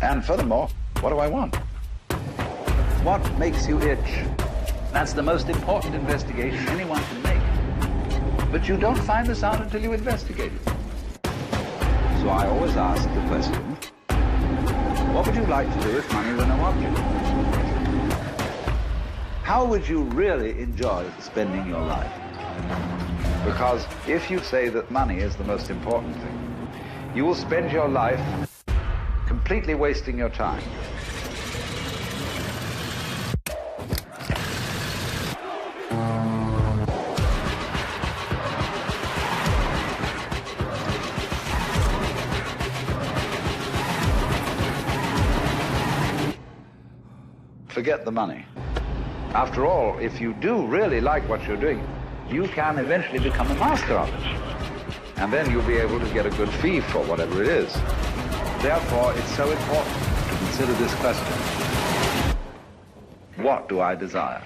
And furthermore, what do I want? What makes you itch? That's the most important investigation anyone can make. But you don't find this out until you investigate it. So I always ask the question, what would you like to do if money were no object? How would you really enjoy spending your life? Because if you say that money is the most important thing, you will spend your life completely wasting your time. Forget the money. After all, if you do really like what you're doing, you can eventually become a master of it. And then you'll be able to get a good fee for whatever it is. Therefore, it's so important to consider this question. What do I desire?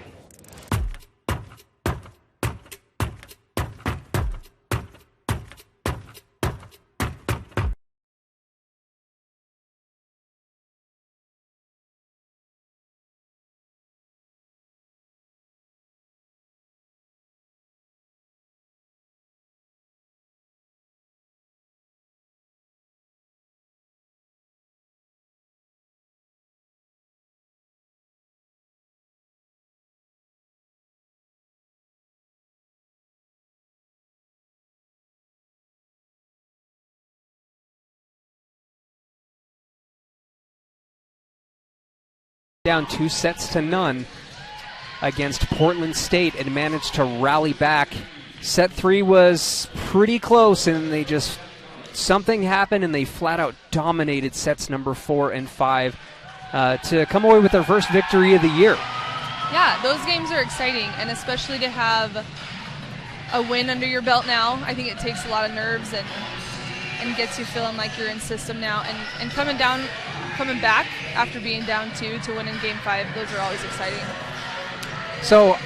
Down 2-0 against Portland State and managed to rally back. Set 3 was pretty close, and something happened, and they flat out dominated sets number 4 and 5 to come away with their first victory of the year. Yeah, those games are exciting, and especially to have a win under your belt now. I think it takes a lot of nerves and gets you feeling like you're in system now, and coming back after being down 2 to win in game 5, those are always exciting. So,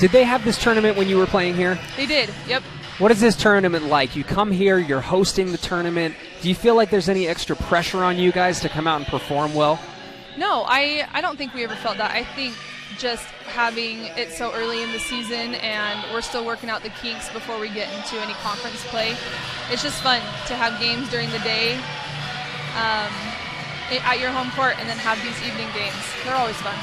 did they have this tournament when you were playing here? They did, yep. What is this tournament like? You come here, you're hosting the tournament. Do you feel like there's any extra pressure on you guys to come out and perform well? No, I don't think we ever felt that. I think just having it so early in the season and we're still working out the kinks before we get into any conference play, it's just fun to have games during the day at your home court and then have these evening games. They're always fun.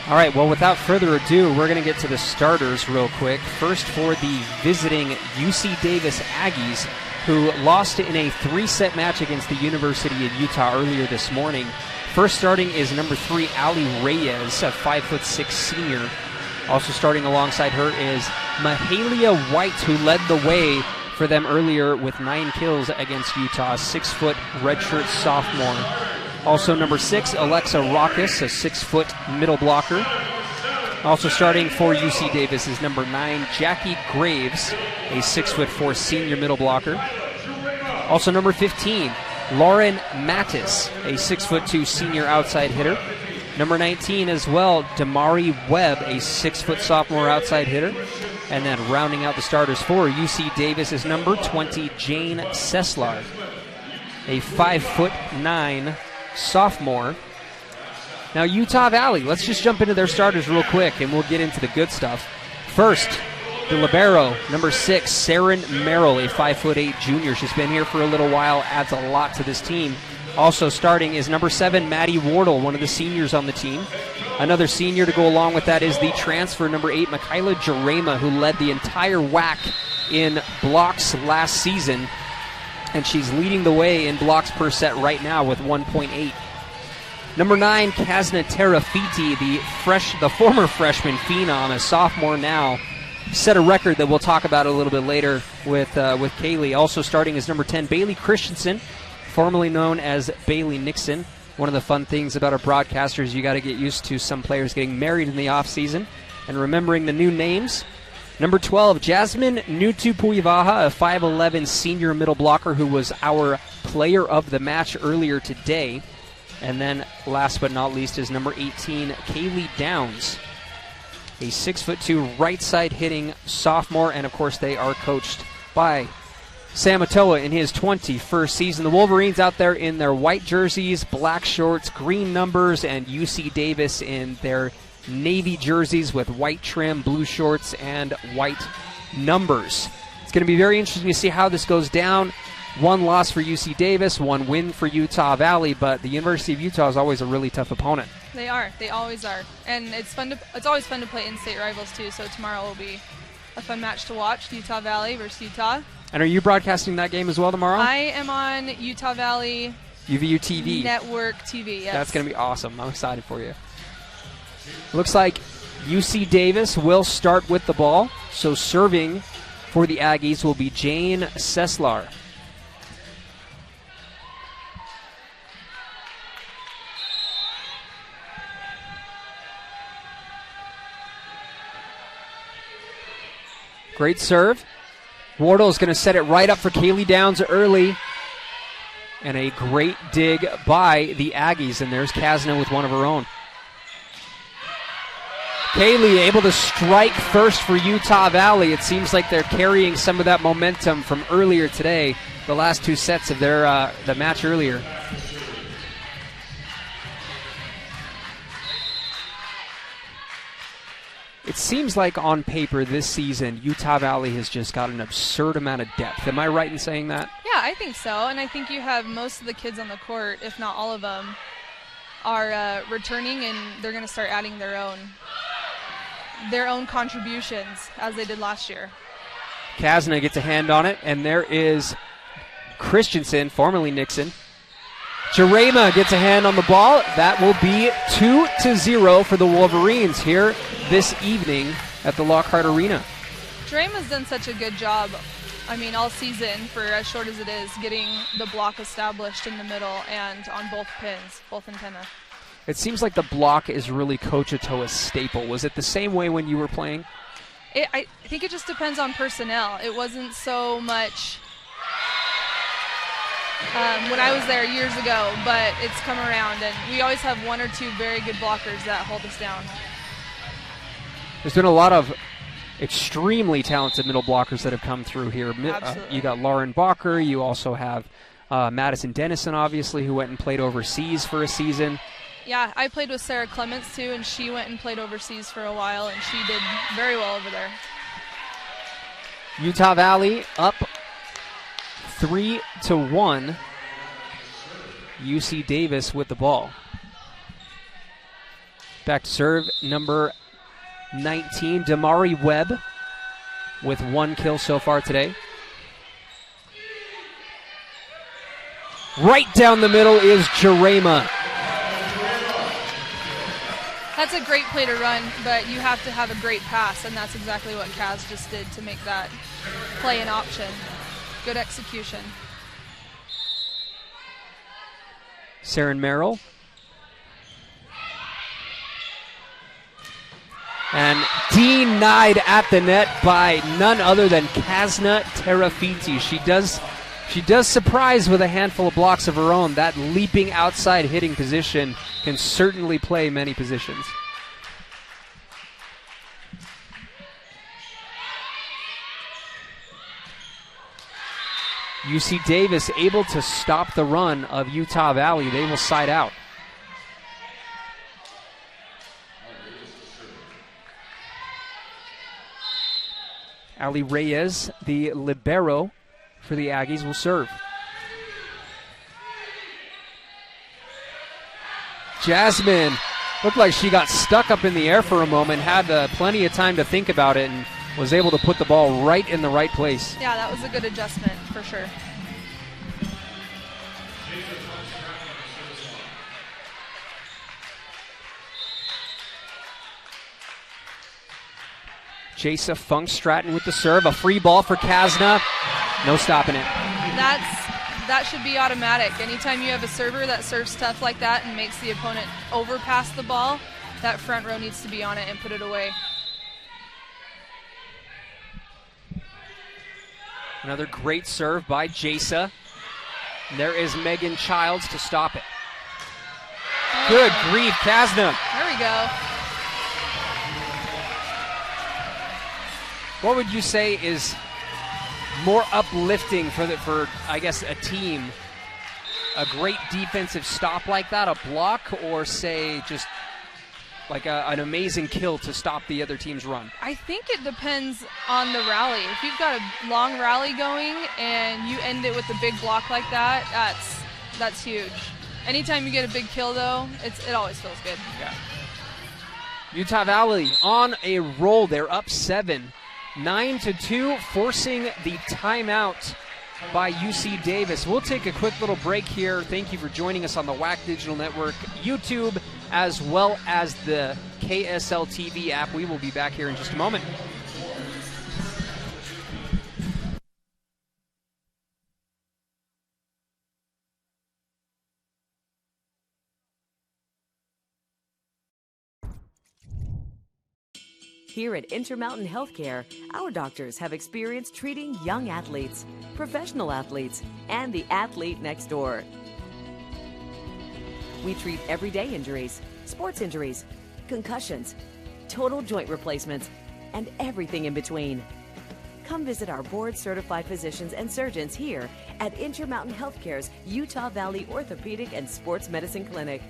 All right, well, without further ado, we're going to get to the starters real quick. First for the visiting UC Davis Aggies, who lost in a 3-set match against the University of Utah earlier this morning. First starting is number 3, Ali Reyes, a 5'6" senior. Also starting alongside her is Mahalia White, who led the way for them earlier with 9 kills against Utah, 6-foot redshirt sophomore. Also number 6, Alexa Rockus, a 6-foot middle blocker. Also starting for UC Davis is number 9, Jackie Graves, a 6'4" senior middle blocker. Also number 15, Lauren Mattis, a 6'2" senior outside hitter. Number 19 as well, Damari Webb, a 6-foot sophomore outside hitter. And then rounding out the starters for UC Davis is number 20, Jane Seslar, a 5'9" sophomore. Now Utah Valley, let's just jump into their starters real quick and we'll get into the good stuff. First, the libero, number 6, Saren Merrill, a 5'8" junior. She's been here for a little while, adds a lot to this team. Also starting is number 7, Maddie Wardle, one of the seniors on the team. Another senior to go along with that is the transfer, number 8, Michaela Jarema, who led the entire WAC in blocks last season. And she's leading the way in blocks per set right now with 1.8. Number 9, Kasna Terafiti, the former freshman phenom, a sophomore now, set a record that we'll talk about a little bit later with Kaylee. Also starting is number 10, Bailey Christensen, formerly known as Bailey Nixon. One of the fun things about our broadcasters, you got to get used to some players getting married in the offseason and remembering the new names. Number 12, Jasmine Nutupuivaha, a 5'11" senior middle blocker who was our player of the match earlier today. And then last but not least is number 18, Kaylee Downs, a 6'2" right side hitting sophomore. And of course they are coached by Samatoa in his 21st season. The Wolverines out there in their white jerseys, black shorts, green numbers, and UC Davis in their navy jerseys with white trim, blue shorts, and white numbers. It's going to be very interesting to see how this goes down. 1 loss for UC Davis, 1 win for Utah Valley, but the University of Utah is always a really tough opponent. They are. They always are. And it's always fun to play in-state rivals, too, so tomorrow will be a fun match to watch, Utah Valley versus Utah. And are you broadcasting that game as well tomorrow? I am on Utah Valley UVU TV. Network TV, yes. That's going to be awesome. I'm excited for you. Looks like UC Davis will start with the ball. So serving for the Aggies will be Jane Seslar. Great serve. Wardle is going to set it right up for Kaylee Downs early. And a great dig by the Aggies. And there's Kasna with one of her own. Kaylee able to strike first for Utah Valley. It seems like they're carrying some of that momentum from earlier today, the last 2 sets of their the match earlier. It seems like on paper this season, Utah Valley has just got an absurd amount of depth. Am I right in saying that? Yeah, I think so. And I think you have most of the kids on the court, if not all of them, are returning, and they're going to start adding their own contributions as they did last year. Kasna gets a hand on it, and there is Christensen, formerly Nixon. Jarema gets a hand on the ball. That will be 2-0 for the Wolverines here this evening at the Lockhart Arena. Jarema's done such a good job, all season, for as short as it is, getting the block established in the middle and on both pins, both antenna. It seems like the block is really Coach Atoa's staple. Was it the same way when you were playing? I think it just depends on personnel. It wasn't so much when I was there years ago, but it's come around, and we always have 1 or 2 very good blockers that hold us down. There's been a lot of extremely talented middle blockers that have come through here. You got Lauren Bacher. You also have Madison Dennison, obviously, who went and played overseas for a season. Yeah, I played with Sarah Clements, too, and she went and played overseas for a while, and she did very well over there. Utah Valley up 3-1. UC Davis with the ball. Back to serve number 19, Damari Webb, with 1 kill so far today. Right down the middle is Jarema. That's a great play to run, but you have to have a great pass, and that's exactly what Kaz just did to make that play an option. Good execution. Saren Merrill. And denied at the net by none other than Kasna Terafiti. She does surprise with a handful of blocks of her own. That leaping outside hitting position can certainly play many positions. UC Davis able to stop the run of Utah Valley. They will side out. Ali Reyes, the libero for the Aggies, will serve. Jasmine looked like she got stuck up in the air for a moment, had plenty of time to think about it, and was able to put the ball right in the right place. Yeah, that was a good adjustment for sure. Jasa Funk-Stratton with the serve. A free ball for Kasna. No stopping it. That should be automatic. Anytime you have a server that serves tough like that and makes the opponent overpass the ball, that front row needs to be on it and put it away. Another great serve by Jasa. There is Megan Childs to stop it. Good grief, Kasna. There we go. What would you say is more uplifting for I guess a team? A great defensive stop like that, a block, or say just like an amazing kill to stop the other team's run? I think it depends on the rally. If you've got a long rally going and you end it with a big block like that, that's huge. Anytime you get a big kill, though, it always feels good. Yeah. Utah Valley on a roll. They're up 7, 9-2, forcing the timeout by UC Davis. We'll take a quick little break here. Thank you for joining us on the WAC Digital Network, YouTube, as well as the KSL TV app. We will be back here in just a moment. Here at Intermountain Healthcare, our doctors have experience treating young athletes, professional athletes, and the athlete next door. We treat everyday injuries, sports injuries, concussions, total joint replacements, and everything in between. Come visit our board-certified physicians and surgeons here at Intermountain Healthcare's Utah Valley Orthopedic and Sports Medicine Clinic.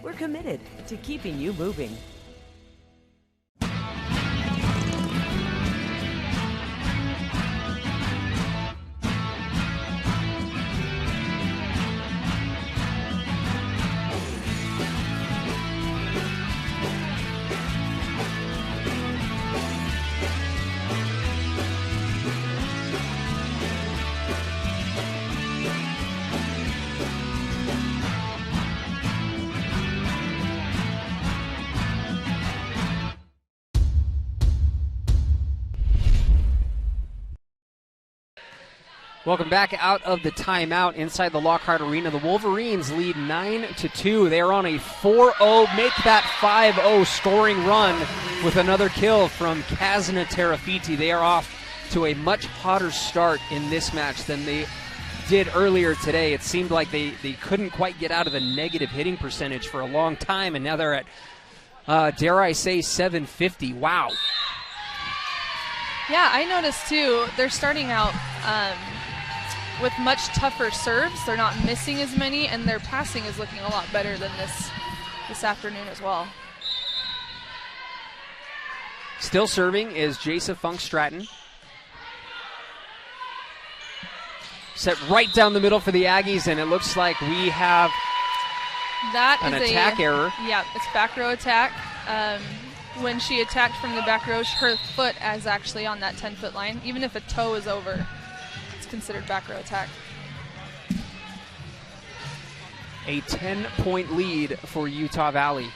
We're committed to keeping you moving. Welcome back out of the timeout inside the Lockhart Arena. The Wolverines lead 9-2. They're on a 4-0, make that 5-0 scoring run with another kill from Kazna Terafiti. They are off to a much hotter start in this match than they did earlier today. It seemed like they couldn't quite get out of the negative hitting percentage for a long time, and now they're at, dare I say, 750. Wow. Yeah, I noticed too, they're starting out with much tougher serves. They're not missing as many, and their passing is looking a lot better than this afternoon as well. Still serving is Jasa Funk Stratton. Set right down the middle for the Aggies, and it looks like we have an attack error. Yeah, it's back row attack. When she attacked from the back row, her foot is actually on that 10-foot line. Even if a toe is over, it's considered back row attack. A 10-point lead for Utah Valley.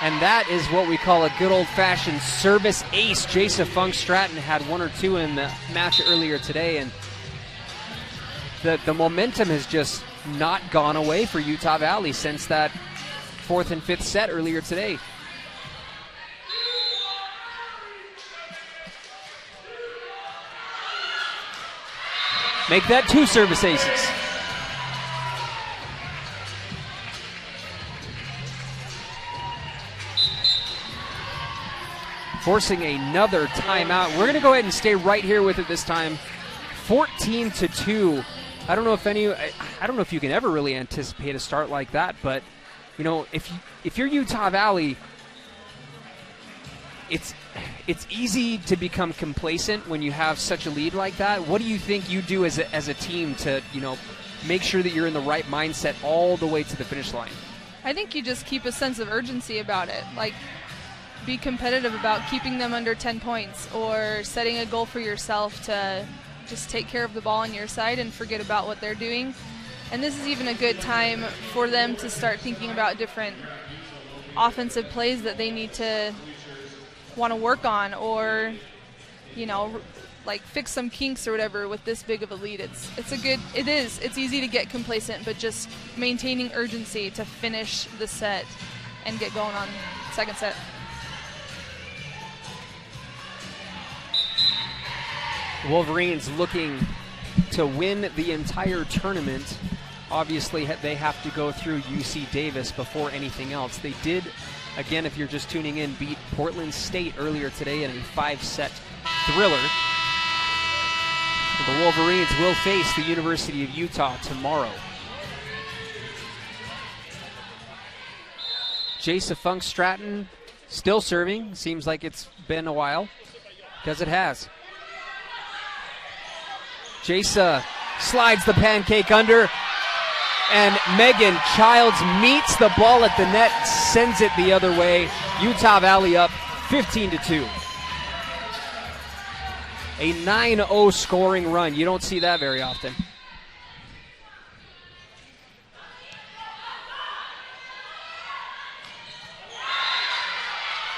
And that is what we call a good old-fashioned service ace. Jasa Funk Stratton had one or two in the match earlier today, and the momentum has just not gone away for Utah Valley since that 4th and 5th set earlier today. Make that 2 service aces. Forcing another timeout. We're going to go ahead and stay right here with it this time. 14-2. I don't know if you can ever really anticipate a start like that, but you know, if you're Utah Valley, it's easy to become complacent when you have such a lead like that. What do you think you do as a team to, you know, make sure that you're in the right mindset all the way to the finish line? I think you just keep a sense of urgency about it. Like, be competitive about keeping them under 10 points or setting a goal for yourself to just take care of the ball on your side and forget about what they're doing. And this is even a good time for them to start thinking about different offensive plays that they need to want to work on, or, you know, like fix some kinks or whatever with this big of a lead. It's easy to get complacent, but just maintaining urgency to finish the set and get going on second set. Wolverines looking to win the entire tournament. Obviously, they have to go through UC Davis before anything else. They did again, if you're just tuning in, beat Portland State earlier today in a 5-set thriller. The Wolverines will face the University of Utah tomorrow. Jasa Funk Stratton still serving. Seems like it's been a while, because it has. Jasa slides the pancake under, and Megan Childs meets the ball at the net, sends it the other way. Utah Valley up 15-2. A 9-0 scoring run. You don't see that very often.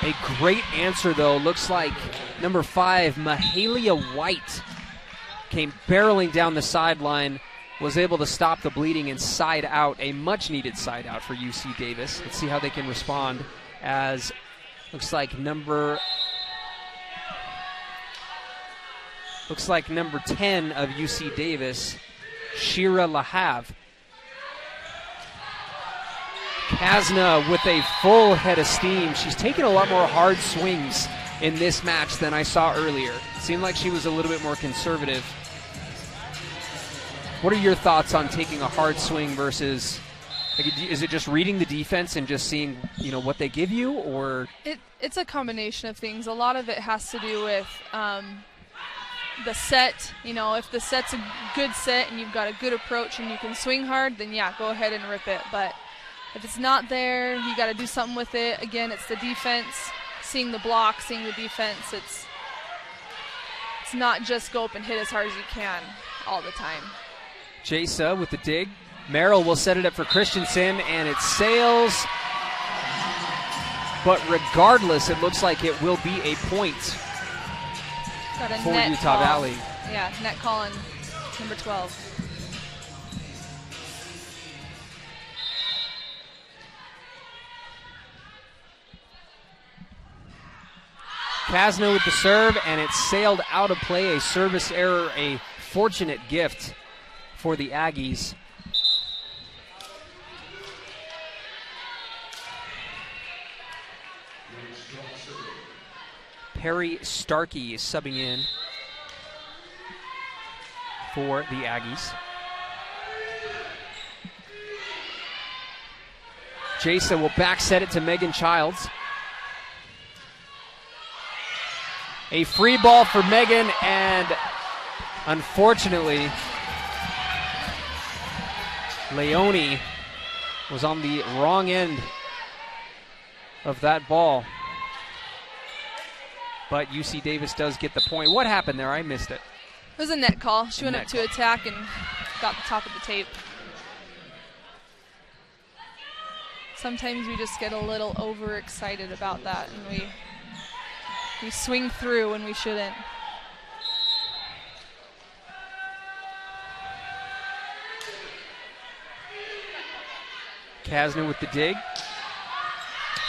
A great answer, though. Looks like number 5, Mahalia White, came barreling down the sideline, was able to stop the bleeding and side out, a much-needed side out for UC Davis. Let's see how they can respond, as looks like number 10 of UC Davis, Shira Lahav. Kasna with a full head of steam. She's taken a lot more hard swings in this match than I saw earlier. It seemed like she was a little bit more conservative. What are your thoughts on taking a hard swing versus, like, is it just reading the defense and just seeing, what they give you, or? It's a combination of things. A lot of it has to do with the set. If the set's a good set and you've got a good approach and you can swing hard, then yeah, go ahead and rip it. But if it's not there, you got to do something with it. Again, it's the defense, seeing the block, seeing the defense. It's not just go up and hit as hard as you can all the time. Jasa with the dig. Merrill will set it up for Christensen, and it sails. But regardless, it looks like it will be a point for Utah Valley. Yeah, net call on number 12. Kasna with the serve, and it sailed out of play. A service error, a fortunate gift for the Aggies. Perry Starkey is subbing in for the Aggies. Jasa will back set it to Megan Childs. A free ball for Megan, and unfortunately, Leone was on the wrong end of that ball. But UC Davis does get the point. What happened there? I missed it. It was a net call. She went up to attack and got the top of the tape. Sometimes we just get a little overexcited about that, and we swing through when we shouldn't. Kasna with the dig.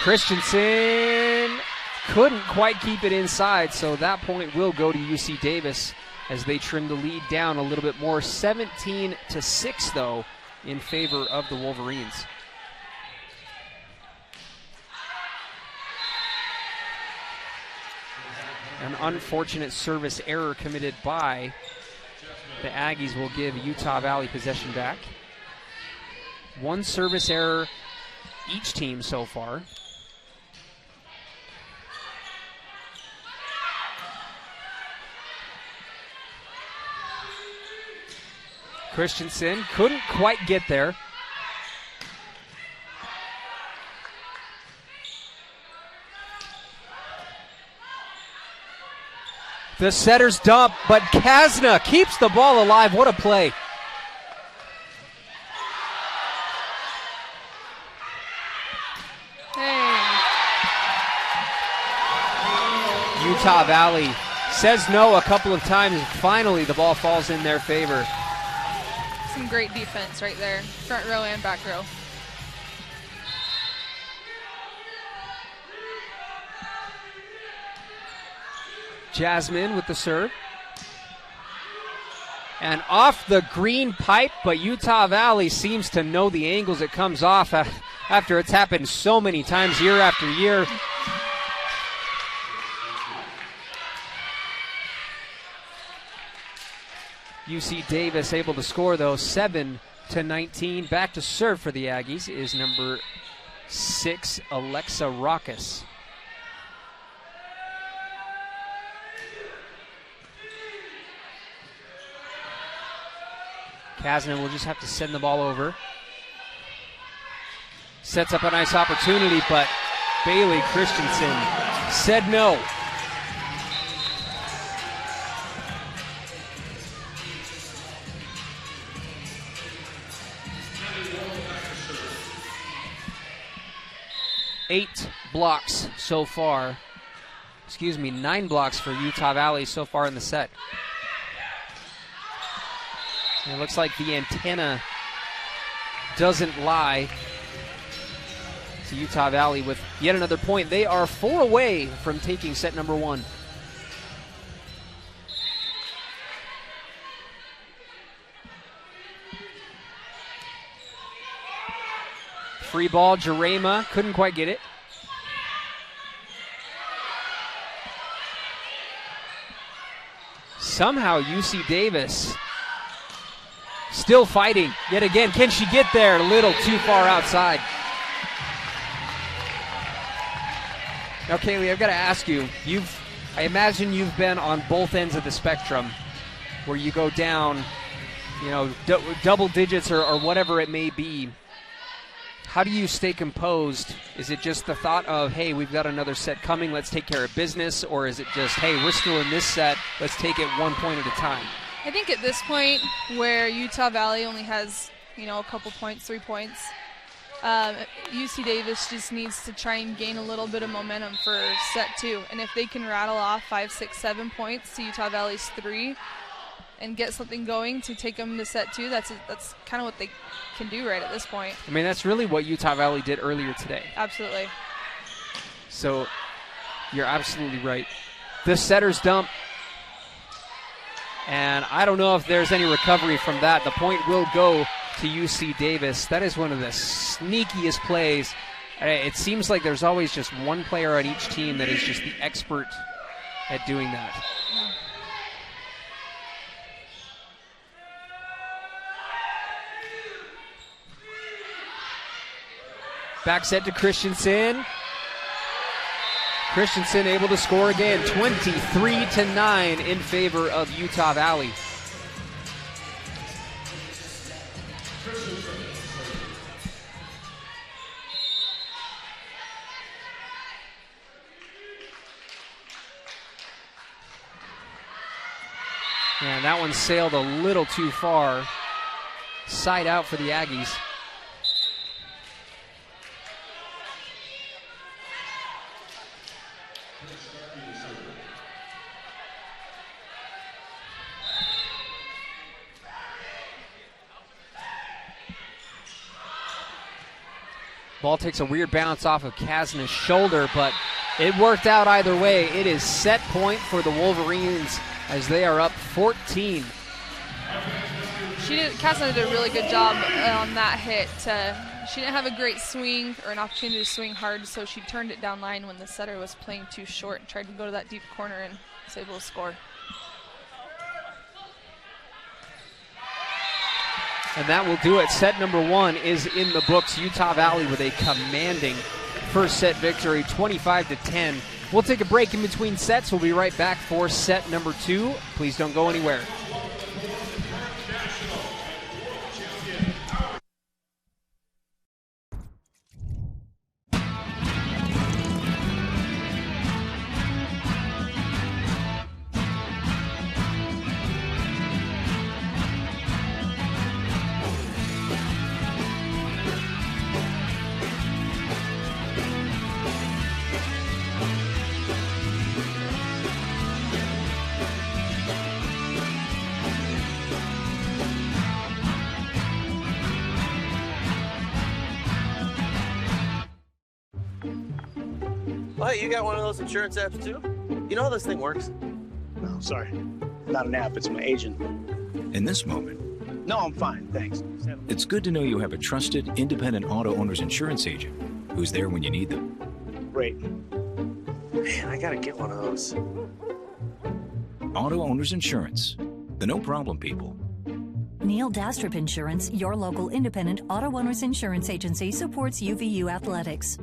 Christensen couldn't quite keep it inside, so that point will go to UC Davis as they trim the lead down a little bit more. 17-6, though, in favor of the Wolverines. An unfortunate service error committed by the Aggies will give Utah Valley possession back. One service error each team so far. Christensen couldn't quite get there. The setter's dump, but Kasna keeps the ball alive. What a play. Utah Valley says no a couple of times. Finally, the ball falls in their favor. Some great defense right there, front row and back row. Jasmine with the serve. And off the green pipe, but Utah Valley seems to know the angles it comes off. after it's happened so many times year after year. UC Davis able to score, though, 7-19. Back to serve for the Aggies is number 6, Alexa Rockus. Kasnan will just have to send the ball over. Sets up a nice opportunity, but Bailey Christensen said no. Eight blocks so far. 9 blocks for Utah Valley so far in the set. And it looks like the antenna doesn't lie to Utah Valley with yet another point. They are 4 away from taking set number 1. Free ball, Jarema couldn't quite get it. Somehow UC Davis still fighting yet again. Can she get there? A little too far outside. Now, Kaylee, I've got to ask you, I imagine you've been on both ends of the spectrum where you go down, double digits or whatever it may be. How do you stay composed? Is it just the thought of, hey, we've got another set coming, let's take care of business? Or is it just, hey, we're still in this set, let's take it 1 point at a time? I think at this point where Utah Valley only has, a couple points, 3 points, UC Davis just needs to try and gain a little bit of momentum for set 2. And if they can rattle off 5, 6, 7 points to Utah Valley's 3 and get something going to take them to set 2, that's kind of what they can do right at this point. I mean, that's really what Utah Valley did earlier today. Absolutely. So you're absolutely right. The setter's dump. And I don't know if there's any recovery from that. The point will go to UC Davis. That is one of the sneakiest plays. It seems like there's always just one player on each team that is just the expert at doing that. Back set to Christensen. Christensen able to score again, 23-9 in favor of Utah Valley. And that one sailed a little too far. Side out for the Aggies. Ball takes a weird bounce off of Kasna's shoulder, but it worked out either way. It is set point for the Wolverines as they are up 14. Kasna did a really good job on that hit. She didn't have a great swing or an opportunity to swing hard, so she turned it down line when the setter was playing too short and tried to go to that deep corner and was able to score. And that will do it. Set number 1 is in the books. Utah Valley with a commanding first set victory, 25-10. We'll take a break in between sets. We'll be right back for set number 2. Please don't go anywhere. Oh, you got one of those insurance apps too? You know how this thing works? No, sorry. Not an app, it's my agent. In this moment, No, I'm fine, thanks. It's good to know you have a trusted, independent auto owner's insurance agent who's there when you need them. Great. Man, I gotta get one of those. Auto Owners Insurance. The no problem people. Neil Dastrup Insurance, your local independent auto owners insurance agency, supports UVU athletics.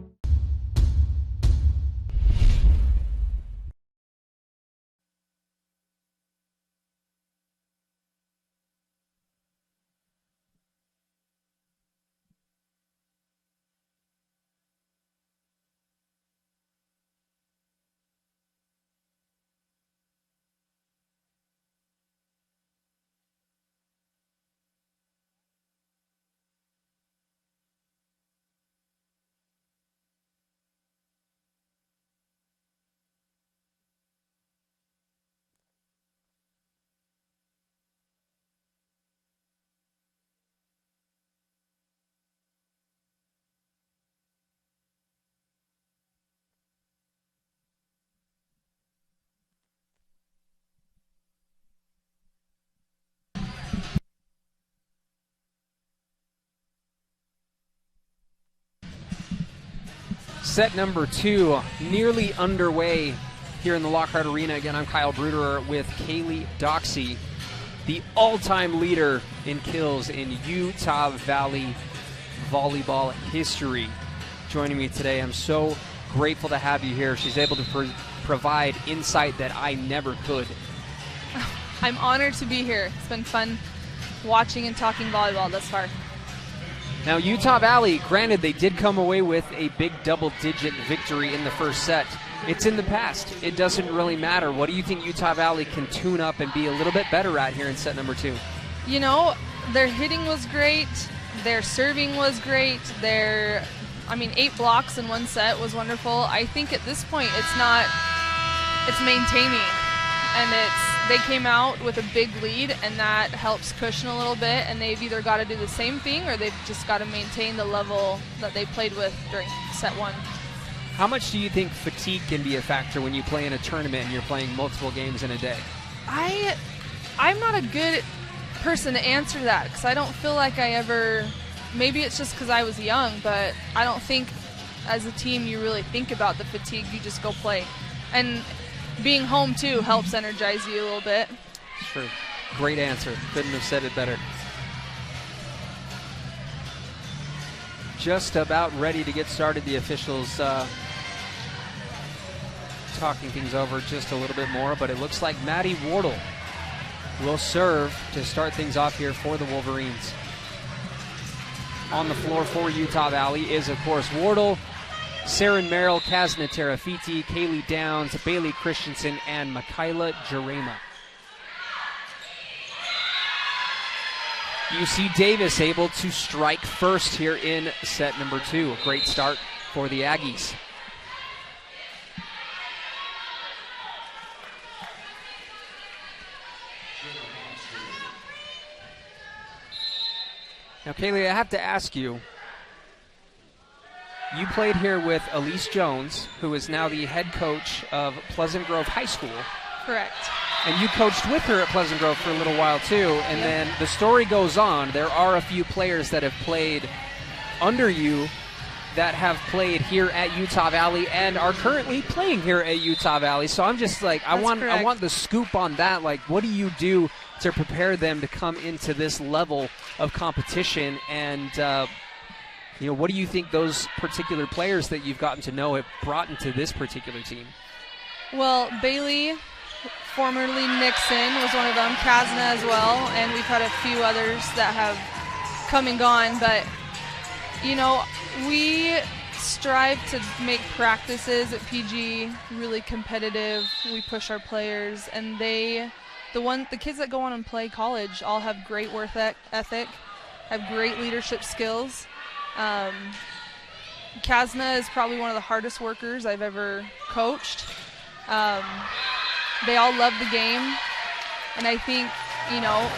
Set number 2 nearly underway here in the Lockhart Arena. Again, I'm Kyle Bruderer with Kaylee Doxey, the all-time leader in kills in Utah Valley volleyball history. Joining me today, I'm so grateful to have you here. She's able to provide insight that I never could. I'm honored to be here. It's been fun watching and talking volleyball thus far. Now, Utah Valley, granted, they did come away with a big double-digit victory in the first set. It's in the past. It doesn't really matter. What do you think Utah Valley can tune up and be a little bit better at here in set number 2? You know, their hitting was great. Their serving was great. 8 blocks in one set was wonderful. I think at this point it's maintaining. And they came out with a big lead, and that helps cushion a little bit, and they've either got to do the same thing or they've just got to maintain the level that they played with during set 1. How much do you think fatigue can be a factor when you play in a tournament and you're playing multiple games in a day? I'm not a good person to answer that because I don't feel like I ever, maybe it's just because I was young, but I don't think as a team you really think about the fatigue. You just go play. And being home, too, helps energize you a little bit. True. Great answer. Couldn't have said it better. Just about ready to get started. The officials talking things over just a little bit more, but it looks like Maddie Wardle will serve to start things off here for the Wolverines. On the floor for Utah Valley is, of course, Wardle, Saren Merrill, Kazna Terafiti, Kaylee Downs, Bailey Christensen, and Michaela Jarema. UC Davis able to strike first here in set number 2. A great start for the Aggies. Now, Kaylee, I have to ask you, you played here with Elise Jones, who is now the head coach of Pleasant Grove High School. Correct. And you coached with her at Pleasant Grove for a little while, too. And then the story goes on. There are a few players that have played under you that have played here at Utah Valley and are currently playing here at Utah Valley. So I'm just like, I want the scoop on that. Like, what do you do to prepare them to come into this level of competition? And, what do you think those particular players that you've gotten to know have brought into this particular team? Well, Bailey, formerly Nixon, was one of them, Kazna as well, and we've had a few others that have come and gone. But, we strive to make practices at PG really competitive. We push our players, and the kids that go on and play college all have great work ethic, have great leadership skills. Kazna is probably one of the hardest workers I've ever coached. They all love the game, and I think,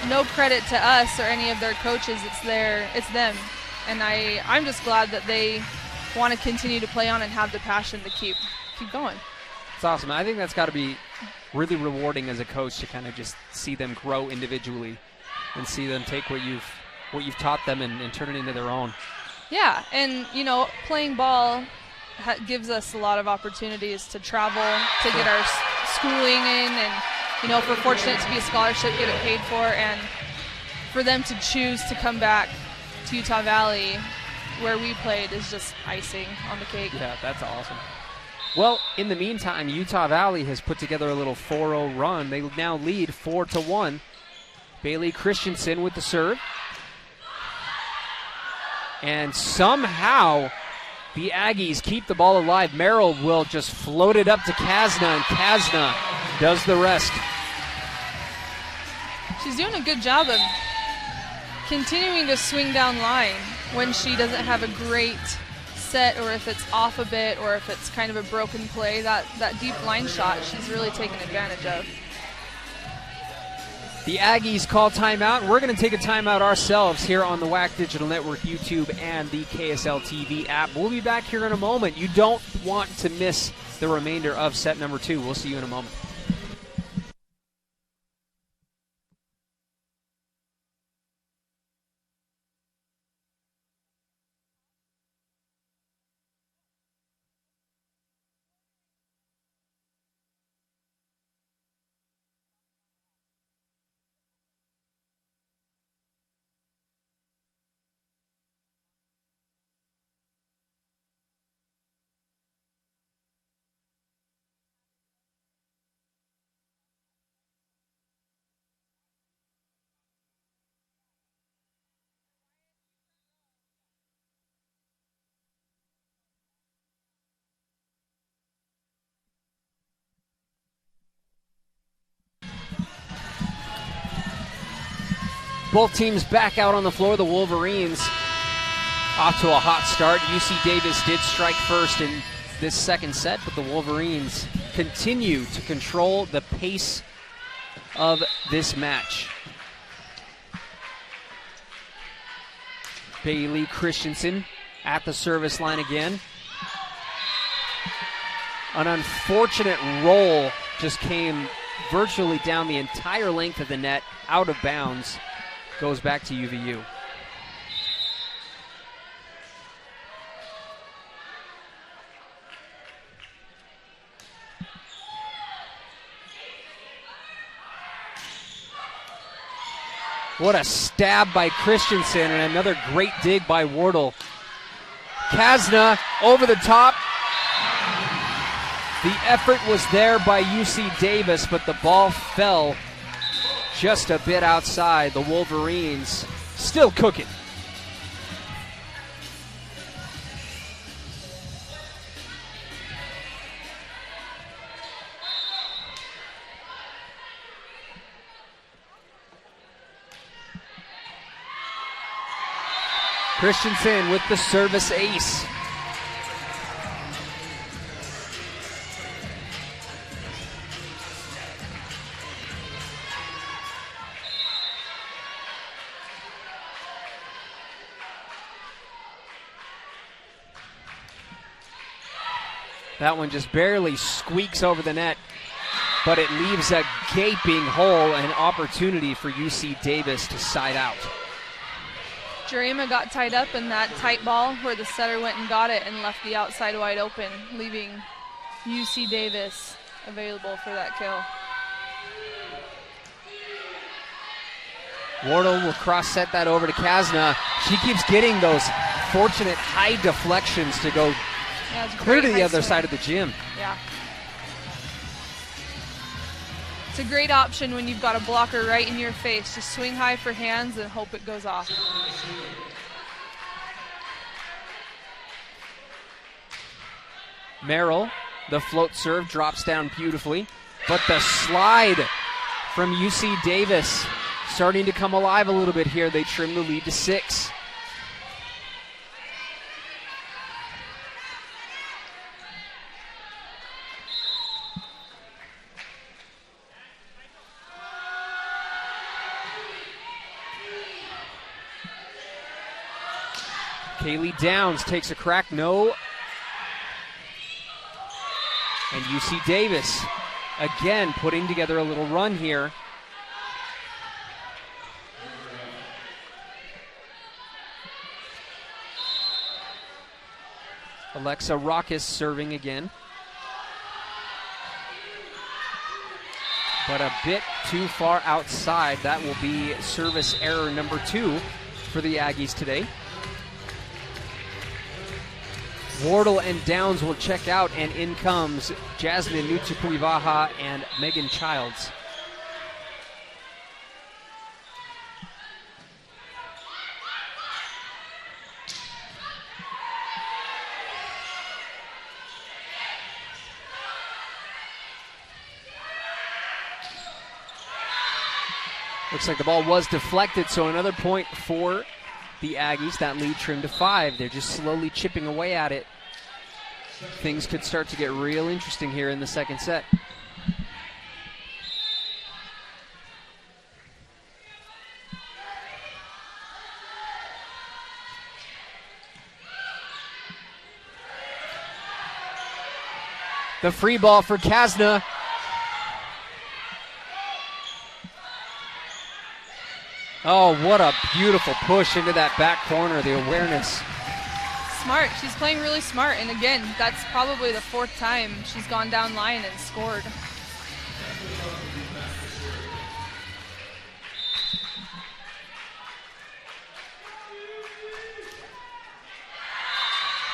no credit to us or any of their coaches. It's them, and I'm just glad that they want to continue to play on and have the passion to keep going. It's awesome. I think that's got to be really rewarding as a coach to kind of just see them grow individually and see them take what you've taught them and turn it into their own. Yeah, and, playing ball gives us a lot of opportunities to travel, to get our schooling in, and, if we're fortunate to be a scholarship, get it paid for, and for them to choose to come back to Utah Valley where we played is just icing on the cake. Yeah, that's awesome. Well, in the meantime, Utah Valley has put together a little 4-0 run. They now lead 4-1. Bailey Christensen with the serve. And somehow the Aggies keep the ball alive. Merrill will just float it up to Kazna, and Kazna does the rest. She's doing a good job of continuing to swing down line when she doesn't have a great set, or if it's off a bit, or if it's kind of a broken play. That deep line shot she's really taken advantage of. The Aggies call timeout. We're going to take a timeout ourselves here on the WAC Digital Network, YouTube, and the KSL TV app. We'll be back here in a moment. You don't want to miss the remainder of set number 2. We'll see you in a moment. Both teams back out on the floor. The Wolverines off to a hot start. UC Davis did strike first in this second set, but the Wolverines continue to control the pace of this match. Bailey Christensen at the service line again. An unfortunate roll just came virtually down the entire length of the net, out of bounds. Goes back to UVU. What a stab by Christensen, and another great dig by Wardle. Kazna over the top. The effort was there by UC Davis, but the ball fell just a bit outside. The Wolverines still cooking. Christensen with the service ace. That one just barely squeaks over the net, but it leaves a gaping hole, an opportunity for UC Davis to side out. Jurema got tied up in that tight ball where the setter went and got it and left the outside wide open, leaving UC Davis available for that kill. Wardle will cross-set that over to Kazna. She keeps getting those fortunate high deflections to go clear to the other side of the gym. Yeah. It's a great option when you've got a blocker right in your face. Just swing high for hands and hope it goes off. Merrill, the float serve, drops down beautifully. But the slide from UC Davis starting to come alive a little bit here. They trim the lead to 6. Kaylee Downs takes a crack, no. And UC Davis, again, putting together a little run here. Alexa Rockus serving again. But a bit too far outside. That will be service error number 2 for the Aggies today. Wardle and Downs will check out, and in comes Jasmine Nutupuivaha and Megan Childs. Looks like the ball was deflected, so another point for the Aggies. That lead trimmed to 5. They're just slowly chipping away at it. Things could start to get real interesting here in the second set. The free ball for Kasna. Oh, what a beautiful push into that back corner, the awareness. Smart. She's playing really smart. And again, that's probably the 4th time she's gone down line and scored.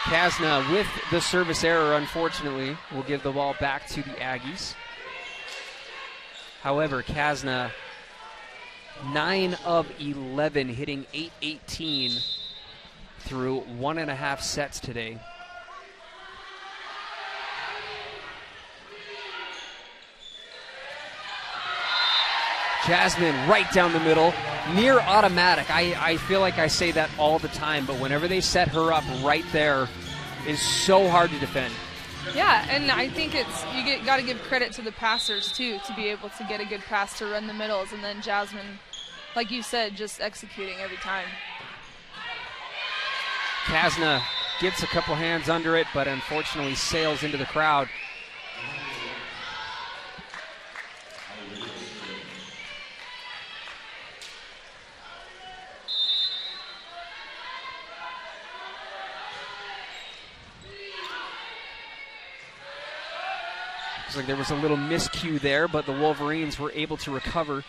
Kasna with the service error, unfortunately, will give the ball back to the Aggies. However, Kasna 9 of 11, hitting .818 through 1.5 sets today. Jasmine right down the middle, near automatic. I feel like I say that all the time, but whenever they set her up right there, is so hard to defend. Yeah, and I think got to give credit to the passers too, to be able to get a good pass to run the middles, and then Jasmine, like you said, just executing every time. Kasna gets a couple hands under it, but unfortunately sails into the crowd. Looks like there was a little miscue there, but the Wolverines were able to recover.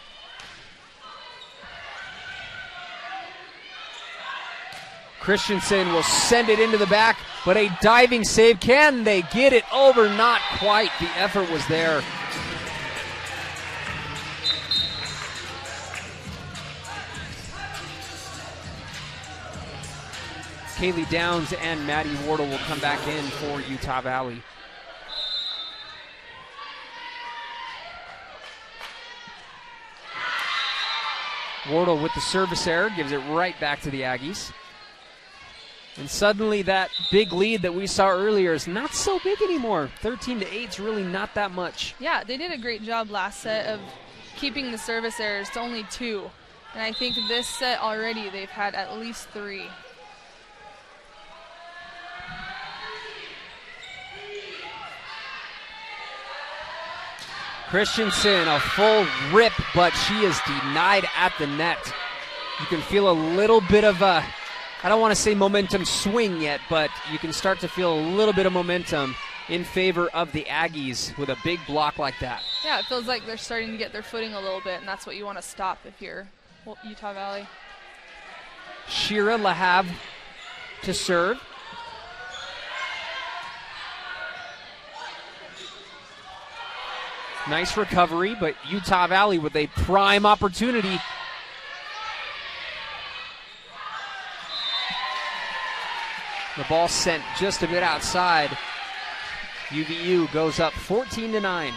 Christensen will send it into the back, but a diving save. Can they get it over? Not quite. The effort was there. Kaylee Downs and Maddie Wardle will come back in for Utah Valley. Wardle with the service error gives it right back to the Aggies. And suddenly that big lead that we saw earlier is not so big anymore. 13-8 is really not that much. Yeah, they did a great job last set of keeping the service errors to only 2. And I think this set already they've had at least 3. Christensen, a full rip, but she is denied at the net. You can feel a little bit of a, I don't want to say momentum swing yet, but you can start to feel a little bit of momentum in favor of the Aggies with a big block like that. Yeah, it feels like they're starting to get their footing a little bit, and that's what you want to stop if you're Utah Valley. Shira Lahav to serve. Nice recovery, but Utah Valley with a prime opportunity. The ball sent just a bit outside. UVU goes up 14-9.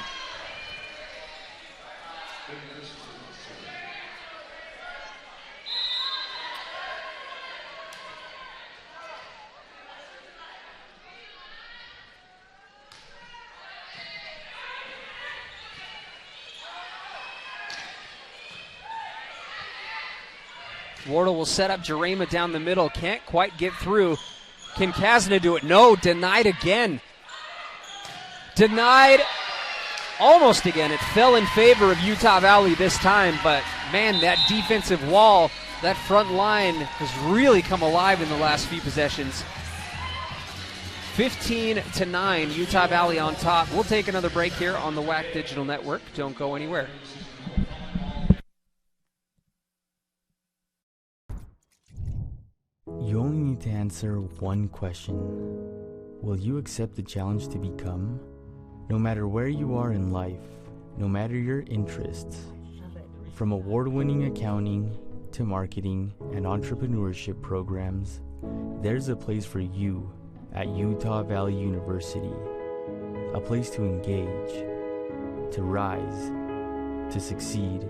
Wardle will set up Jarema down the middle. Can't quite get through. Can Kasna do it? No, denied again. Denied almost again. It fell in favor of Utah Valley this time, but man, that defensive wall, that front line has really come alive in the last few possessions. 15-9, Utah Valley on top. We'll take another break here on the WAC Digital Network. Don't go anywhere. You only need to answer one question. Will you accept the challenge to become? No matter where you are in life, no matter your interests, from award-winning accounting to marketing and entrepreneurship programs, there's a place for you at Utah Valley University. A place to engage, to rise, to succeed,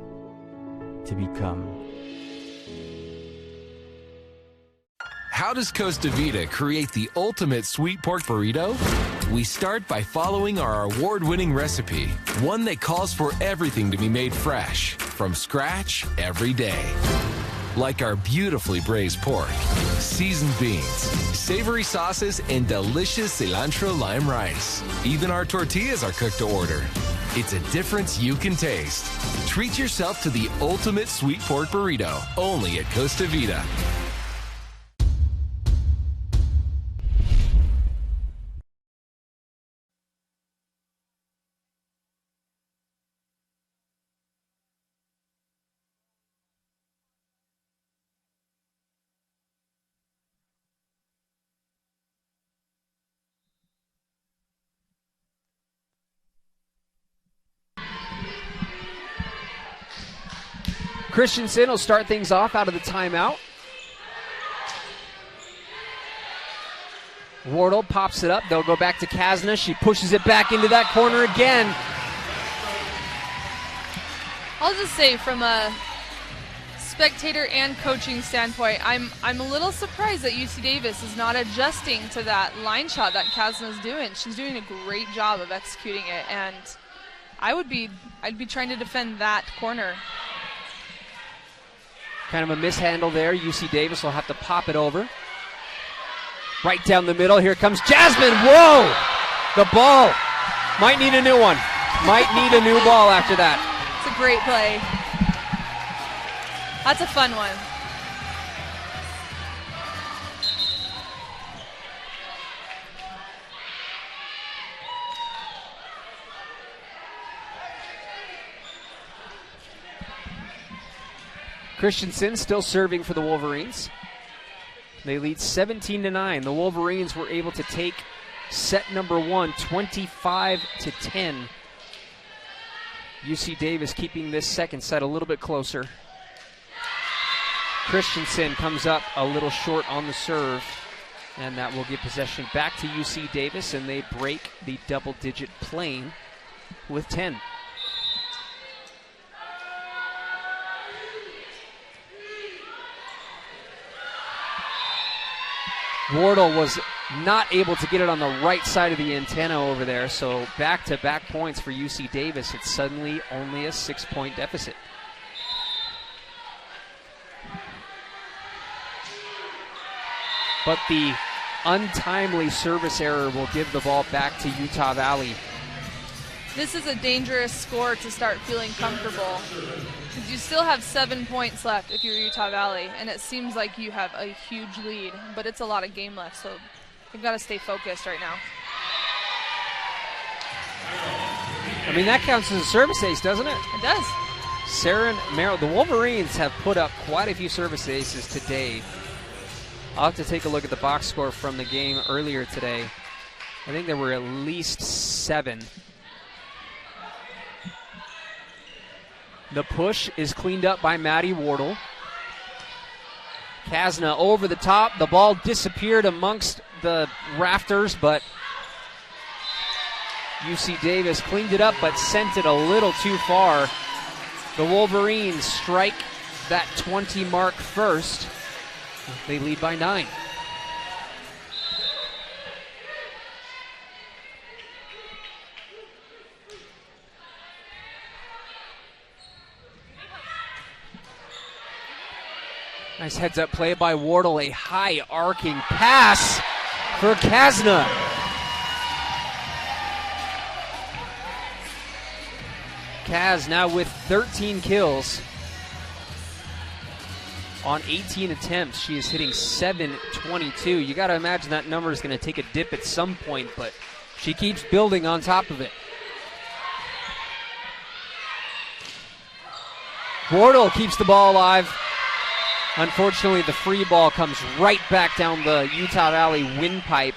to become. How does Costa Vida create the ultimate sweet pork burrito? We start by following our award-winning recipe, one that calls for everything to be made fresh, from scratch every day. Like our beautifully braised pork, seasoned beans, savory sauces, and delicious cilantro lime rice. Even our tortillas are cooked to order. It's a difference you can taste. Treat yourself to the ultimate sweet pork burrito, only at Costa Vida. Christensen will start things off out of the timeout. Wardle pops it up. They'll go back to Kasna. She pushes it back into that corner again. I'll just say from a spectator and coaching standpoint, I'm a little surprised that UC Davis is not adjusting to that line shot that Kasna's doing. She's doing a great job of executing it, and I'd be trying to defend that corner. Kind of a mishandle there. UC Davis will have to pop it over. Right down the middle. Here comes Jasmine. Whoa! The ball. Might need a new one. Might need a new ball after that. It's a great play. That's a fun one. Christensen still serving for the Wolverines. They lead 17-9. The Wolverines were able to take set number one, 25-10. UC Davis keeping this second set a little bit closer. Christensen comes up a little short on the serve, and that will give possession back to UC Davis, and they break the double-digit plane with 10. Wardle was not able to get it on the right side of the antenna over there, so back-to-back points for UC Davis. It's suddenly only a 6-point deficit. But the untimely service error will give the ball back to Utah Valley. This is a dangerous score to start feeling comfortable, because you still have 7 points left if you're Utah Valley, and it seems like you have a huge lead, but it's a lot of game left, so you've got to stay focused right now. I mean, that counts as a service ace, doesn't it? It does. Saren Merrill, the Wolverines have put up quite a few service aces today. I'll have to take a look at the box score from the game earlier today. I think there were at least 7. The push is cleaned up by Maddie Wardle. Kasna over the top. The ball disappeared amongst the rafters, but UC Davis cleaned it up but sent it a little too far. The Wolverines strike that 20 mark first. They lead by 9. Nice heads-up play by Wardle. A high arcing pass for Kasna. Kaz now with 13 kills. On 18 attempts, she is hitting .722. You got to imagine that number is going to take a dip at some point, but she keeps building on top of it. Wardle keeps the ball alive. Unfortunately, the free ball comes right back down the Utah Valley windpipe.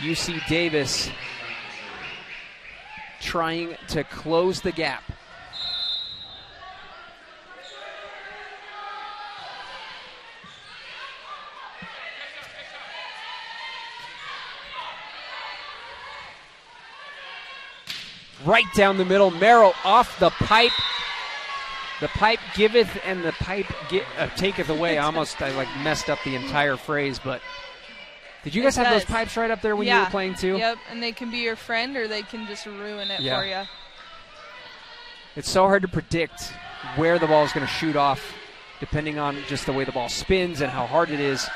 UC Davis trying to close the gap. Right down the middle, Merrill off the pipe. The pipe giveth and the pipe taketh away. I messed up the entire phrase, but did you guys have those pipes right up there when you were playing too? Yep, and they can be your friend or they can just ruin it for you. It's so hard to predict where the ball is going to shoot off depending on just the way the ball spins and how hard it is.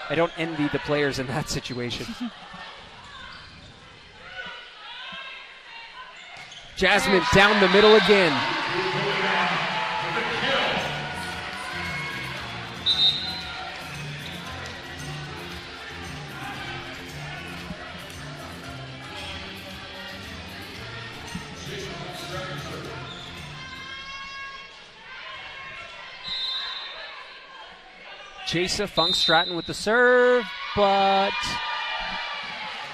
I don't envy the players in that situation. Jasmine down the middle again. Jasa Funk Stratton with the serve, but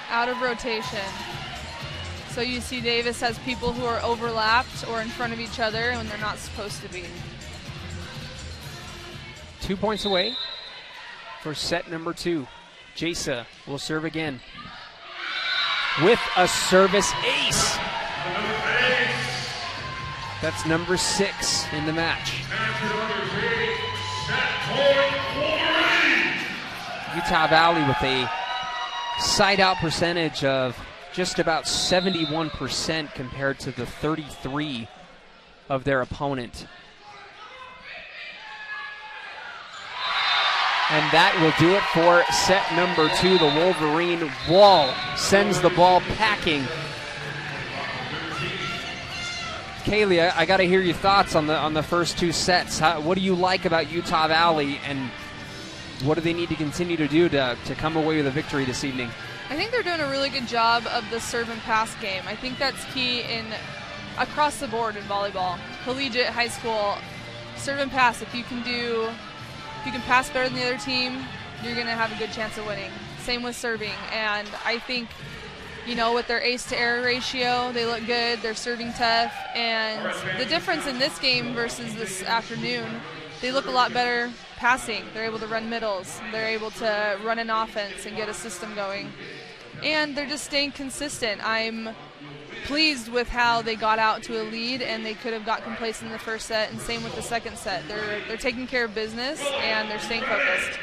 out of rotation. So UC Davis has people who are overlapped or in front of each other when they're not supposed to be. 2 points away for set number 2. Jasa will serve again with a service ace. That's number 6 in the match. Utah Valley with a side out percentage of just about 71% compared to the 33 of their opponent. And that will do it for set number 2. The Wolverine wall sends the ball packing. Kaylee, I got to hear your thoughts on the first 2 sets. What do you like about Utah Valley, and what do they need to continue to do to come away with a victory this evening? I think they're doing a really good job of the serve and pass game. I think that's key across the board in volleyball. Collegiate, high school, serve and pass. If you can pass better than the other team, you're going to have a good chance of winning. Same with serving. And I think, with their ace to error ratio, they look good. They're serving tough. And the difference in this game versus this afternoon, they look a lot better passing. They're able to run middles. They're able to run an offense and get a system going. And they're just staying consistent. I'm pleased with how they got out to a lead, and they could have got complacent in the first set, and same with the second set. They're taking care of business, and they're staying focused.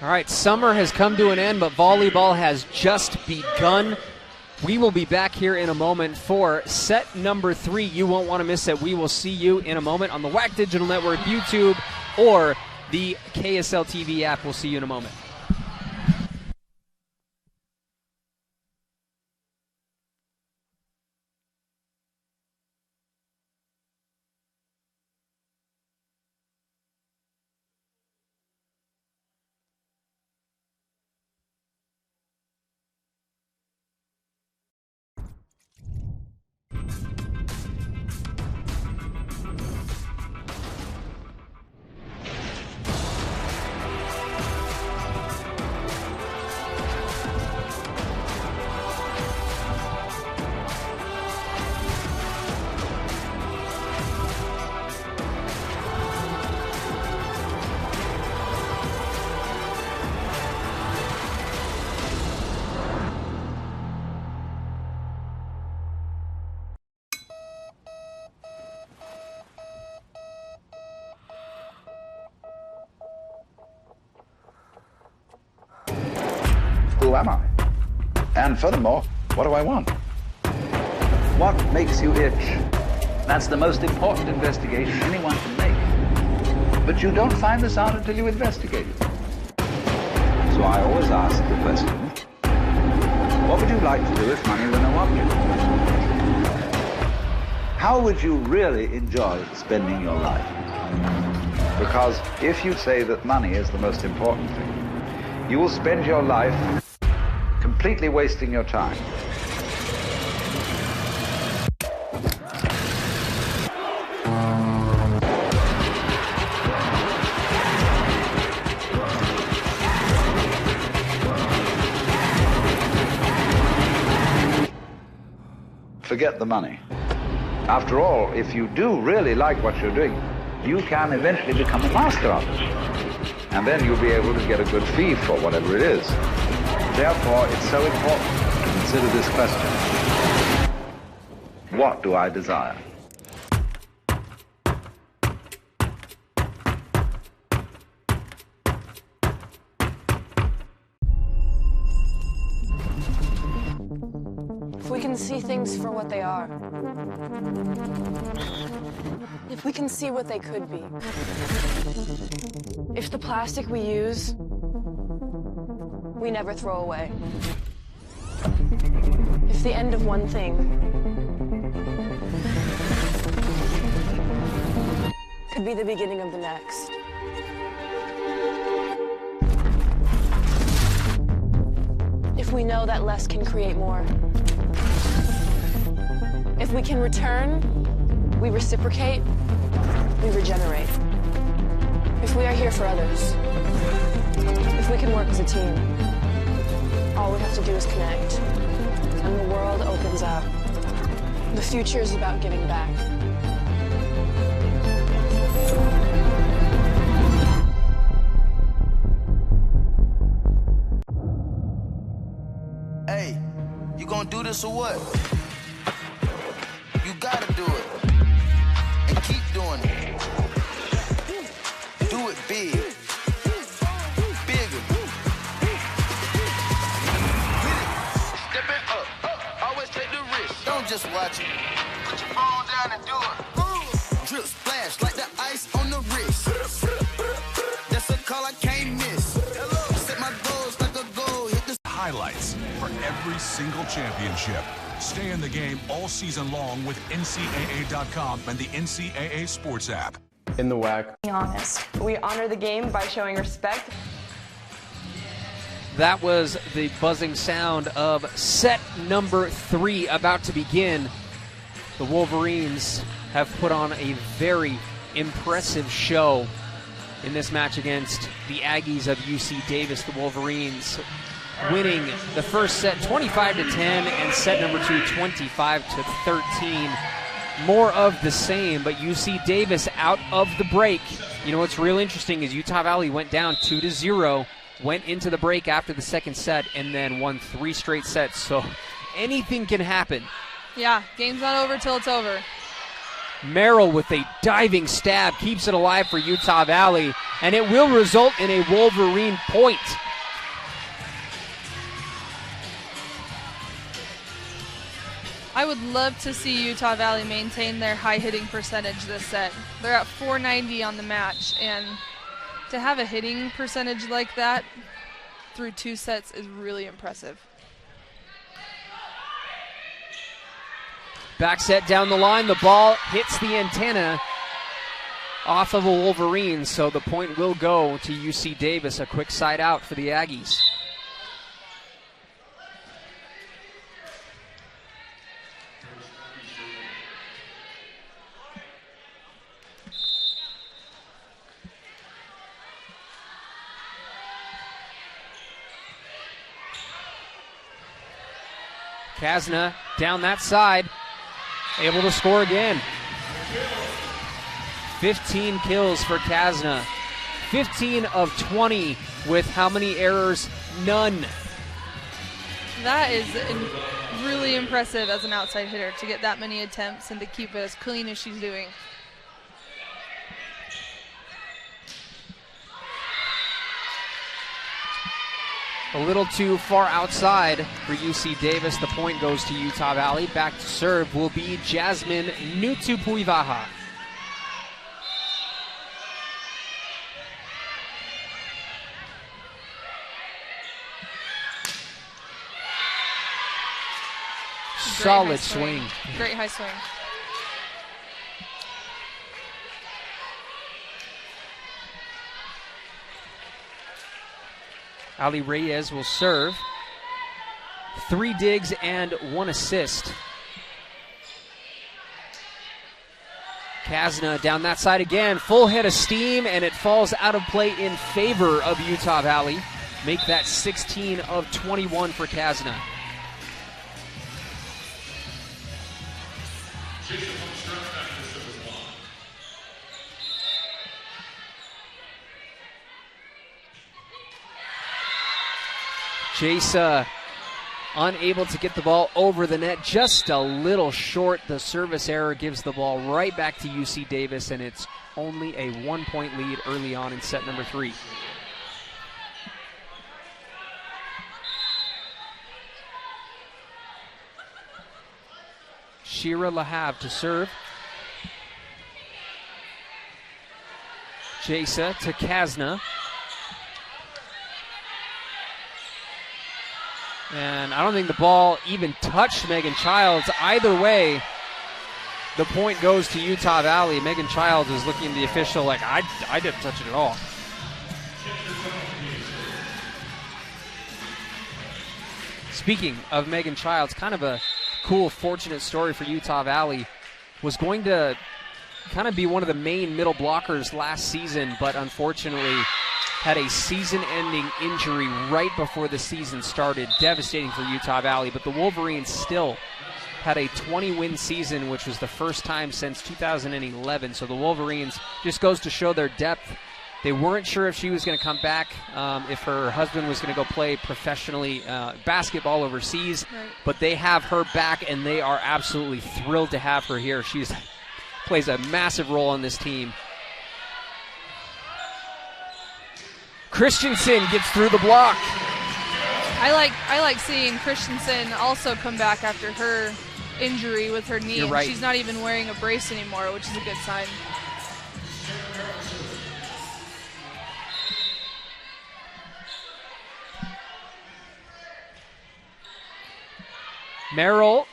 All right, summer has come to an end, but volleyball has just begun. We will be back here in a moment for set number 3. You won't want to miss it. We will see you in a moment on the WAC Digital Network, YouTube, or the KSL TV app. We'll see you in a moment. Who am I? And furthermore, what do I want? What makes you itch? That's the most important investigation anyone can make. But you don't find this out until you investigate it. So I always ask the question, what would you like to do if money were no object? How would you really enjoy spending your life? Because if you say that money is the most important thing, you will spend your life completely wasting your time. Forget the money. After all, if you do really like what you're doing, you can eventually become a master of it. And then you'll be able to get a good fee for whatever it is. Therefore, it's so important to consider this question. What do I desire? If we can see things for what they are, if we can see what they could be, if the plastic we use, we never throw away, if the end of one thing could be the beginning of the next. If we know that less can create more. If we can return, we reciprocate, we regenerate. If we are here for others, if we can work as a team, all we have to do is connect, and the world opens up. The future is about giving back. Hey, you gonna do this or what? You gotta do it. And keep doing it. Do it big. Bigger. Hit it. Step it up. Always take the risk. Don't just watch it. Put your phone down and do it. Drip splash like the ice on the wrist. That's a call I can't miss. Set my goals like a goal. Hit the highlights for every single championship. Stay in the game all season long with NCAA.com and the NCAA Sports app. In the WAC. Be honest. We honor the game by showing respect. That was the buzzing sound of set number 3 about to begin. The Wolverines have put on a very impressive show in this match against the Aggies of UC Davis. The Wolverines winning the first set 25-10 and set number 2 25-13. More of the same, but UC Davis out of the break. You know what's real interesting is Utah Valley went down 2-0, went into the break after the second set, and then won 3 straight sets. So anything can happen. Yeah, game's not over till it's over. Merrill with a diving stab keeps it alive for Utah Valley, and it will result in a Wolverine point. I would love to see Utah Valley maintain their high hitting percentage this set. They're at 490 on the match, and to have a hitting percentage like that through 2 sets is really impressive. Back set down the line, the ball hits the antenna off of a Wolverine, so the point will go to UC Davis. A quick side out for the Aggies. Kasna down that side, able to score again. 15 kills for Kasna. 15 of 20 with how many errors? None. That is really impressive as an outside hitter to get that many attempts and to keep it as clean as she's doing. A little too far outside for UC Davis. The point goes to Utah Valley. Back to serve will be Jasmine Nutupuivaha. Solid swing. Great high swing. Ali Reyes will serve. 3 digs and 1 assist. Kazna down that side again. Full head of steam, and it falls out of play in favor of Utah Valley. Make that 16 of 21 for Kazna. Jasa unable to get the ball over the net, just a little short. The service error gives the ball right back to UC Davis, and it's only a 1-point lead early on in set number 3. Shira Lahav to serve. Jasa to Kazna. And I don't think the ball even touched Megan Childs. Either way, the point goes to Utah Valley. Megan Childs is looking at the official like, I didn't touch it at all. Speaking of Megan Childs, kind of a cool, fortunate story for Utah Valley. Was going to kind of be one of the main middle blockers last season, but unfortunately had a season-ending injury right before the season started. Devastating for Utah Valley, but the Wolverines still had a 20-win season, which was the first time since 2011. So the Wolverines, just goes to show their depth. They weren't sure if she was going to come back, if her husband was going to go play professionally basketball overseas, right. But they have her back, and they are absolutely thrilled to have her here. She plays a massive role on this team. Christensen gets through the block. I like seeing Christensen also come back after her injury with her knee. You're right. She's not even wearing a brace anymore, which is a good sign. Merrill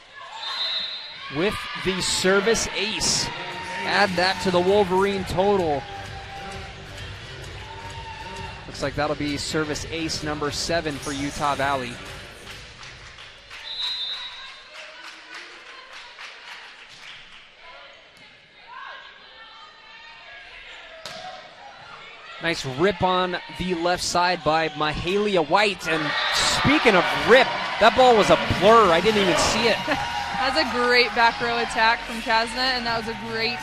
with the service ace. Add that to the Wolverine total. Looks like that'll be service ace number 7 for Utah Valley. Nice rip on the left side by Mahalia White. And speaking of rip, that ball was a blur. I didn't even see it. That's a great back row attack from Kazna, and that was a great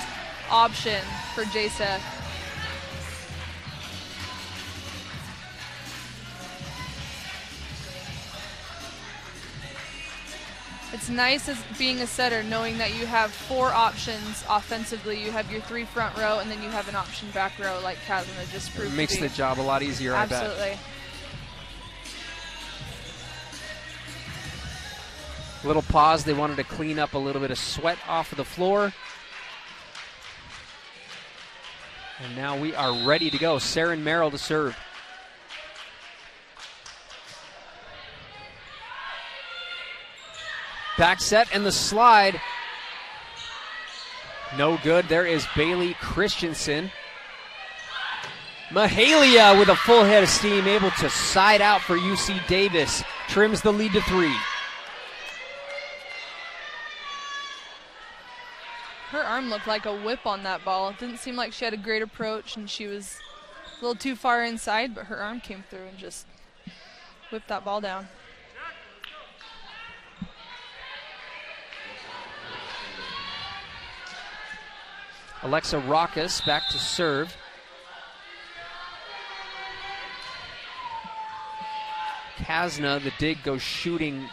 option for Jasa. It's nice as being a setter knowing that you have 4 options offensively. You have your 3 front row, and then you have an option back row like Kazna just proved. It makes the job a lot easier, absolutely. I bet. Little pause. They wanted to clean up a little bit of sweat off of the floor. And now we are ready to go. Saren Merrill to serve. Back set and the slide. No good. There is Bailey Christensen. Mahalia with a full head of steam, able to side out for UC Davis. Trims the lead to 3. Her arm looked like a whip on that ball. It didn't seem like she had a great approach, and she was a little too far inside, but her arm came through and just whipped that ball down. Alexa Rockus back to serve. Kazna, the dig goes shooting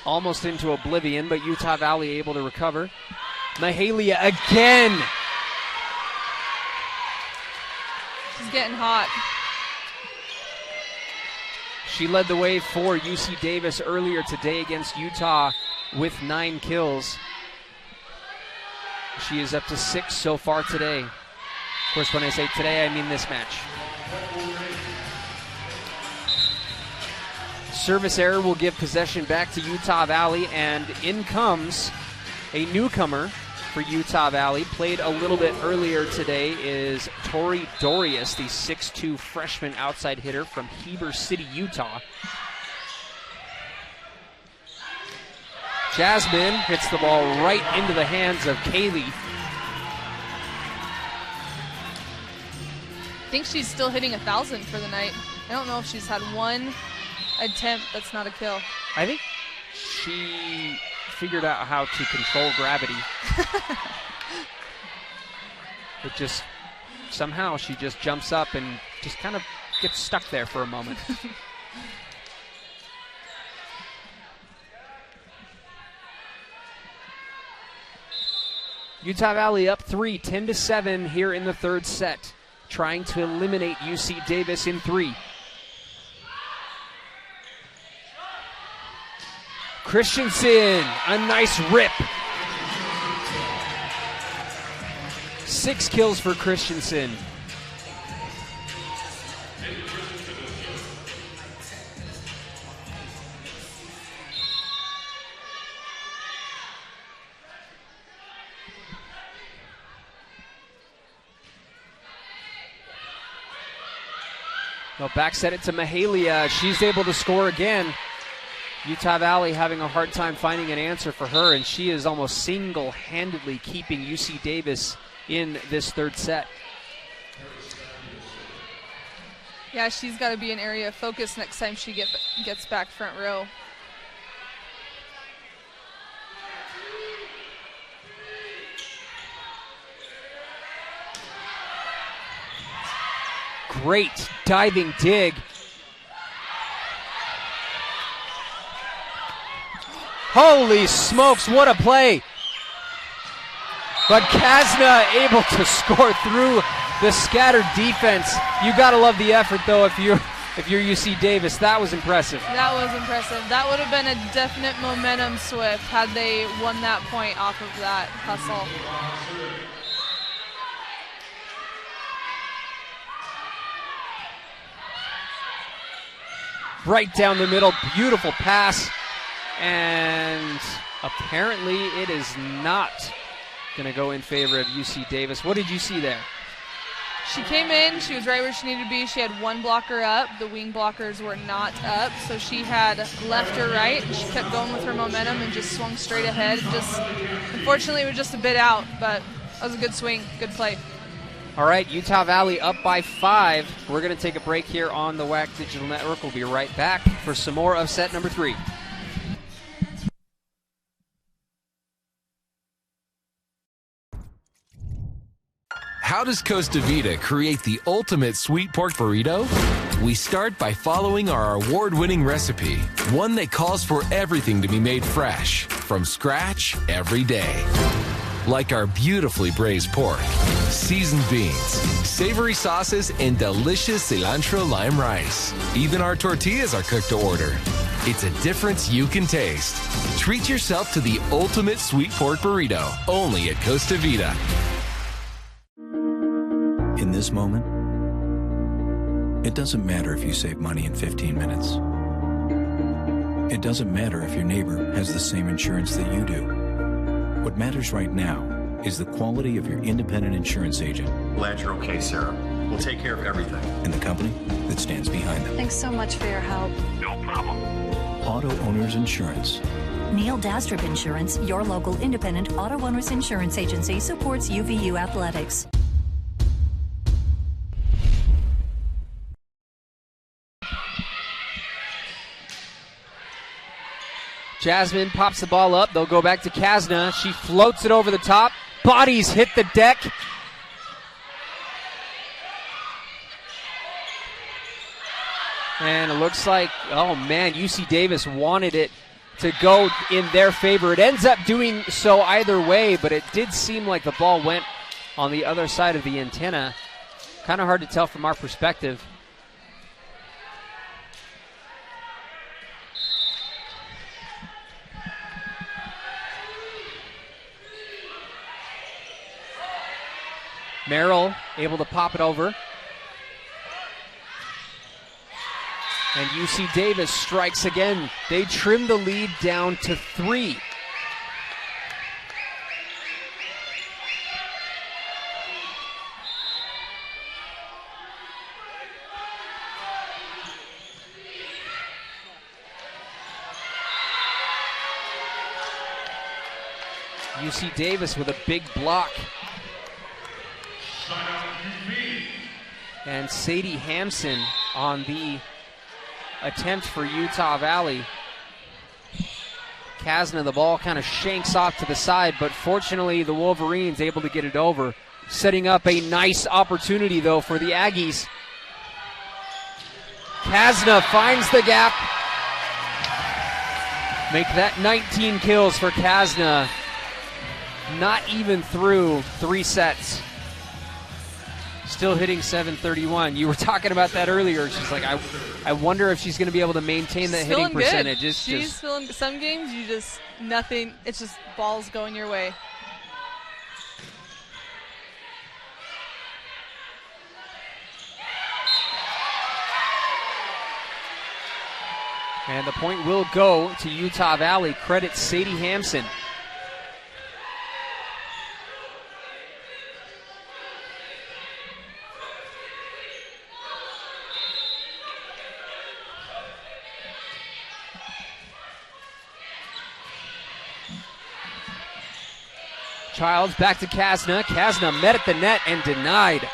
almost into oblivion, but Utah Valley able to recover. Mahalia again. She's getting hot. She led the way for UC Davis earlier today against Utah with 9 kills. She is up to 6 so far today. Of course, when I say today, I mean this match. Service error will give possession back to Utah Valley, and in comes a newcomer for Utah Valley. Played a little bit earlier today is Tori Dorius, the 6'2 freshman outside hitter from Heber City, Utah. Jasmine hits the ball right into the hands of Kaylee. I think she's still hitting 1,000 for the night. I don't know if she's had one attempt that's not a kill. I think she figured out how to control gravity. It just, somehow she just jumps up and just kind of gets stuck there for a moment. Utah Valley up 3, 10-7 here in the third set, trying to eliminate UC Davis in 3. Christensen, a nice rip. 6 kills for Christensen. Well, back set it to Mahalia. She's able to score again. Utah Valley having a hard time finding an answer for her, and she is almost single-handedly keeping UC Davis in this third set. Yeah, she's got to be an area of focus next time she gets back front row. Great diving dig. Holy smokes, what a play. But Kasna able to score through the scattered defense. You got to love the effort, though, if you're UC Davis. That was impressive. That was impressive. That would have been a definite momentum swift had they won that point off of that hustle. Right down the middle, beautiful pass. And apparently it is not going to go in favor of UC Davis. What did you see there? She came in, she was right where she needed to be. She had one blocker up, the wing blockers were not up, so she had left or right, and she kept going with her momentum and just swung straight ahead. Unfortunately, it was just a bit out, but that was a good swing, good play. All right, Utah Valley up by 5. We're going to take a break here on the WAC Digital Network. We'll be right back for some more of set number 3. How does Costa Vida create the ultimate sweet pork burrito? We start by following our award-winning recipe, one that calls for everything to be made fresh, from scratch every day. Like our beautifully braised pork, seasoned beans, savory sauces, and delicious cilantro lime rice. Even our tortillas are cooked to order. It's a difference you can taste. Treat yourself to the ultimate sweet pork burrito, only at Costa Vida. In this moment, it doesn't matter if you save money in 15 minutes. It doesn't matter if your neighbor has the same insurance that you do. What matters right now is the quality of your independent insurance agent. Glad you're okay, Sarah. We'll take care of everything. And the company that stands behind them. Thanks so much for your help. No problem. Auto Owners Insurance. Neil Dastrup Insurance, your local independent auto owners insurance agency, supports UVU athletics. Jasmine pops the ball up. They'll go back to Kasna. She floats it over the top. Bodies hit the deck. And it looks like, oh man, UC Davis wanted it to go in their favor. It ends up doing so either way, but it did seem like the ball went on the other side of the antenna. Kind of hard to tell from our perspective. Merrill able to pop it over. And UC Davis strikes again. They trim the lead down to 3. UC Davis with a big block. And Sadie Hampson on the attempt for Utah Valley. Kasna, the ball kind of shanks off to the side, but fortunately the Wolverines able to get it over. Setting up a nice opportunity, though, for the Aggies. Kasna finds the gap. Make that 19 kills for Kasna. Not even through 3 sets. Still hitting 731. You were talking about that earlier. She's like, I wonder if she's going to be able to maintain that hitting percentage. She's feeling some games, you just, nothing, it's just balls going your way. And the point will go to Utah Valley. Credit Sadie Hampson. Childs back to Kasna. Kasna met at the net and denied.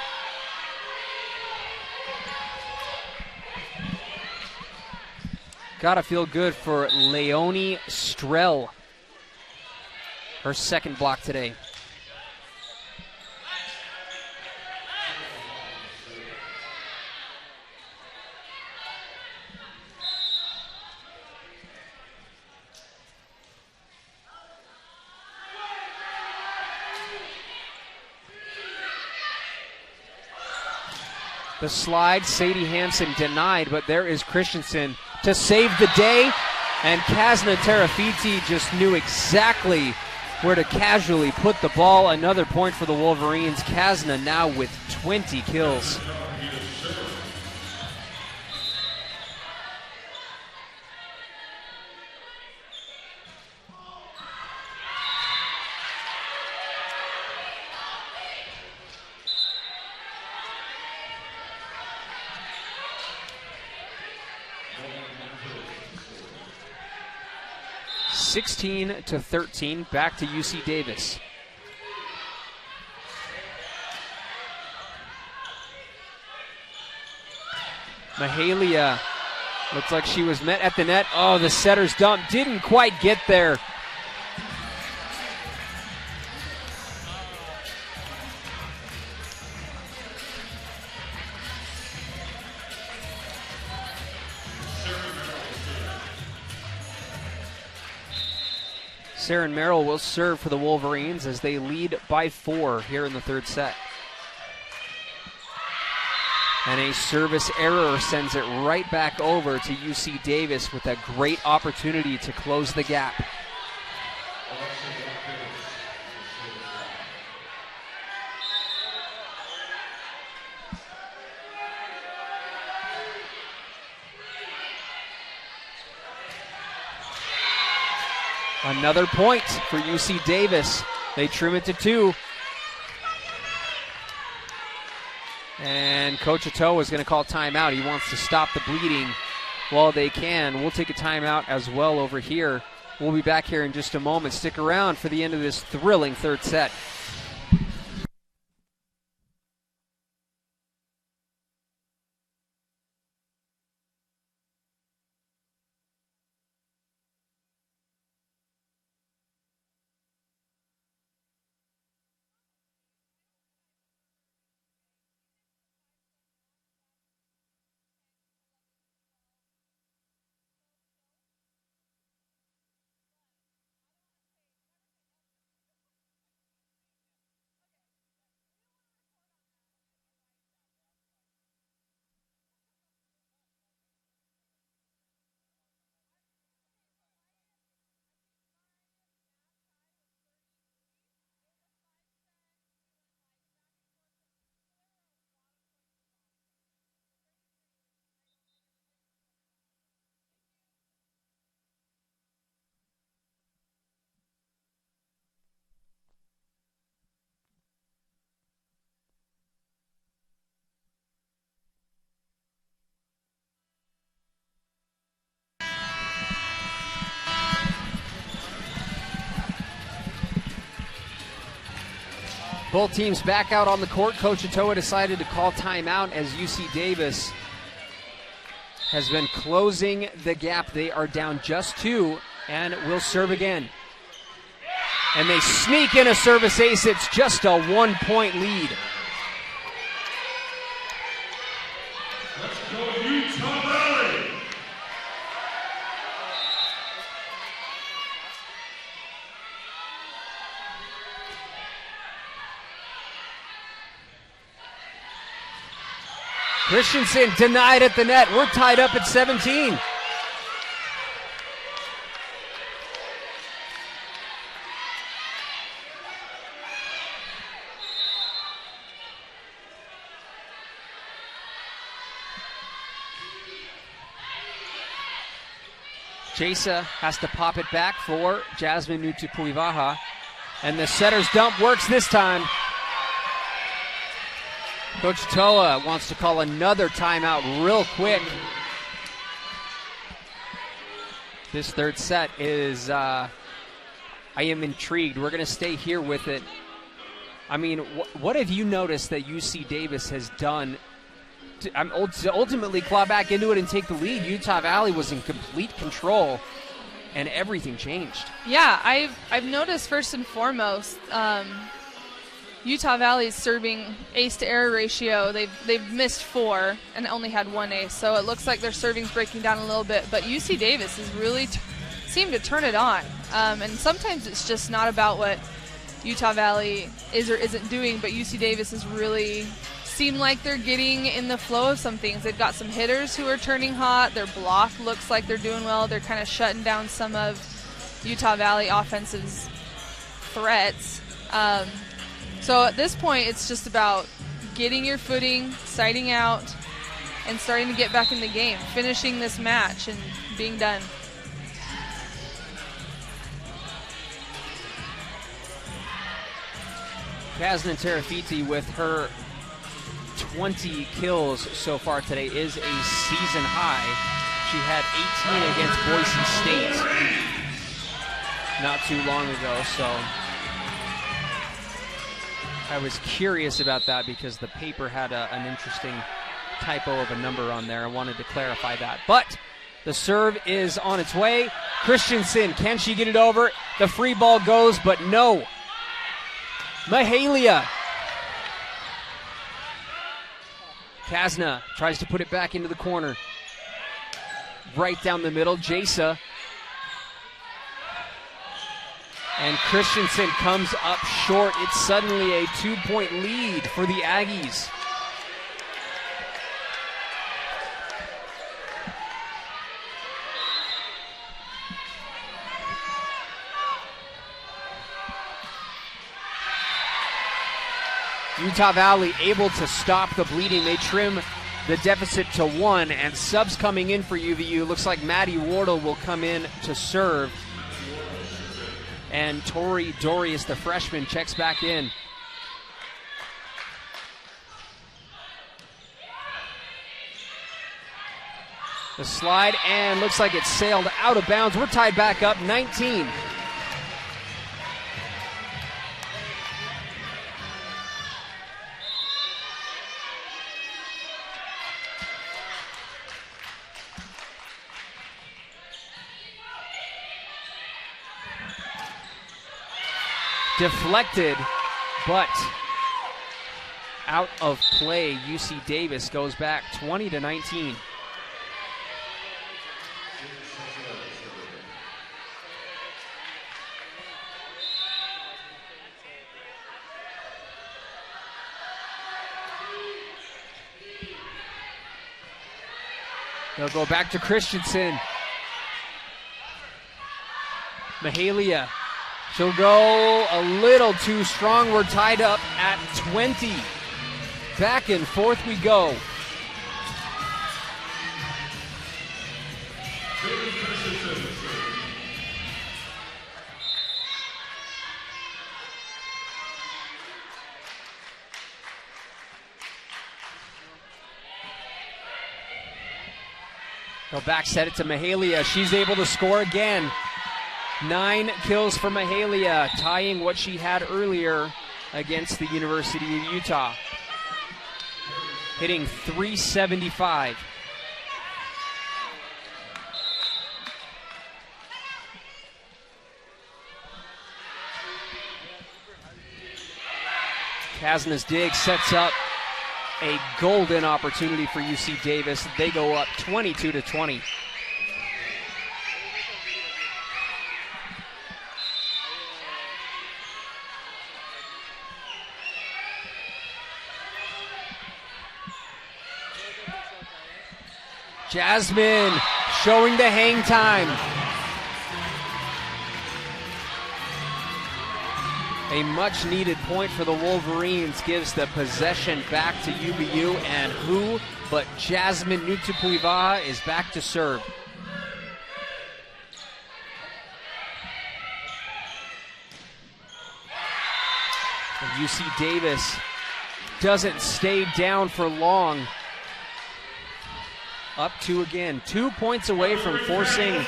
Gotta feel good for Leonie Strell. Her second block today. The slide, Sadie Hampson denied, but there is Christensen to save the day. And Kasna Terafiti just knew exactly where to casually put the ball. Another point for the Wolverines. Kasna now with 20 kills. (16-13), back to UC Davis. Mahalia looks like she was met at the net. Oh, the setter's dump didn't quite get there. Saren Merrill will serve for the Wolverines as they lead by 4 here in the third set. And a service error sends it right back over to UC Davis with a great opportunity to close the gap. Another point for UC Davis. They trim it to 2. And Coach Atoa is going to call timeout. He wants to stop the bleeding while they can. We'll take a timeout as well over here. We'll be back here in just a moment. Stick around for the end of this thrilling third set. Both teams back out on the court. Coach Otoa decided to call timeout as UC Davis has been closing the gap. They are down just 2 and will serve again. And they sneak in a service ace. It's just a 1-point lead. Let's go Utah Valley. Christensen denied at the net. We're tied up at 17. Jasa has to pop it back for Jasmine Nutupuivaha. And the setter's dump works this time. Coach Toa wants to call another timeout real quick. This third set is, I am intrigued. We're going to stay here with it. I mean, what have you noticed that UC Davis has done to ultimately claw back into it and take the lead? Utah Valley was in complete control, and everything changed. Yeah, I've noticed first and foremost, Utah Valley's serving ace to error ratio. They've missed 4 and only had 1 ace, so it looks like their serving's breaking down a little bit. But UC Davis has really seemed to turn it on, and sometimes it's just not about what Utah Valley is or isn't doing, but UC Davis has really seemed like they're getting in the flow of some things. They've got some hitters who are turning hot. Their block looks like they're doing well. They're kind of shutting down some of Utah Valley offensive's threats. So at this point, it's just about getting your footing, sighting out, and starting to get back in the game, finishing this match and being done. Kazna Terafiti with her 20 kills so far today is a season high. She had 18 against Boise State not too long ago, so I was curious about that because the paper had an interesting typo of a number on there. I wanted to clarify that. But the serve is on its way. Christensen, can she get it over? The free ball goes, but no. Mahalia. Kazna tries to put it back into the corner. Right down the middle, Jasa. And Christensen comes up short. It's suddenly a 2-point lead for the Aggies. Utah Valley able to stop the bleeding. They trim the deficit to 1, and subs coming in for UVU. Looks like Maddie Wardle will come in to serve. And Tori Dorius, the freshman, checks back in. The slide, and looks like it sailed out of bounds. We're tied back up, 19. Deflected, but out of play. UC Davis goes back 20-19. They'll go back to Christensen. Mahalia. She'll go a little too strong. We're tied up at 20. Back and forth we go. Go back, set it to Mahalia. She's able to score again. 9 kills for Mahalia, tying what she had earlier against the University of Utah. Hitting .375. Kasna's dig sets up a golden opportunity for UC Davis. They go up 22-20. Jasmine showing the hang time. A much-needed point for the Wolverines gives the possession back to UVU, and who but Jasmine Nutupuivaha is back to serve. And UC Davis doesn't stay down for long. Up 2 again. 2 points away from forcing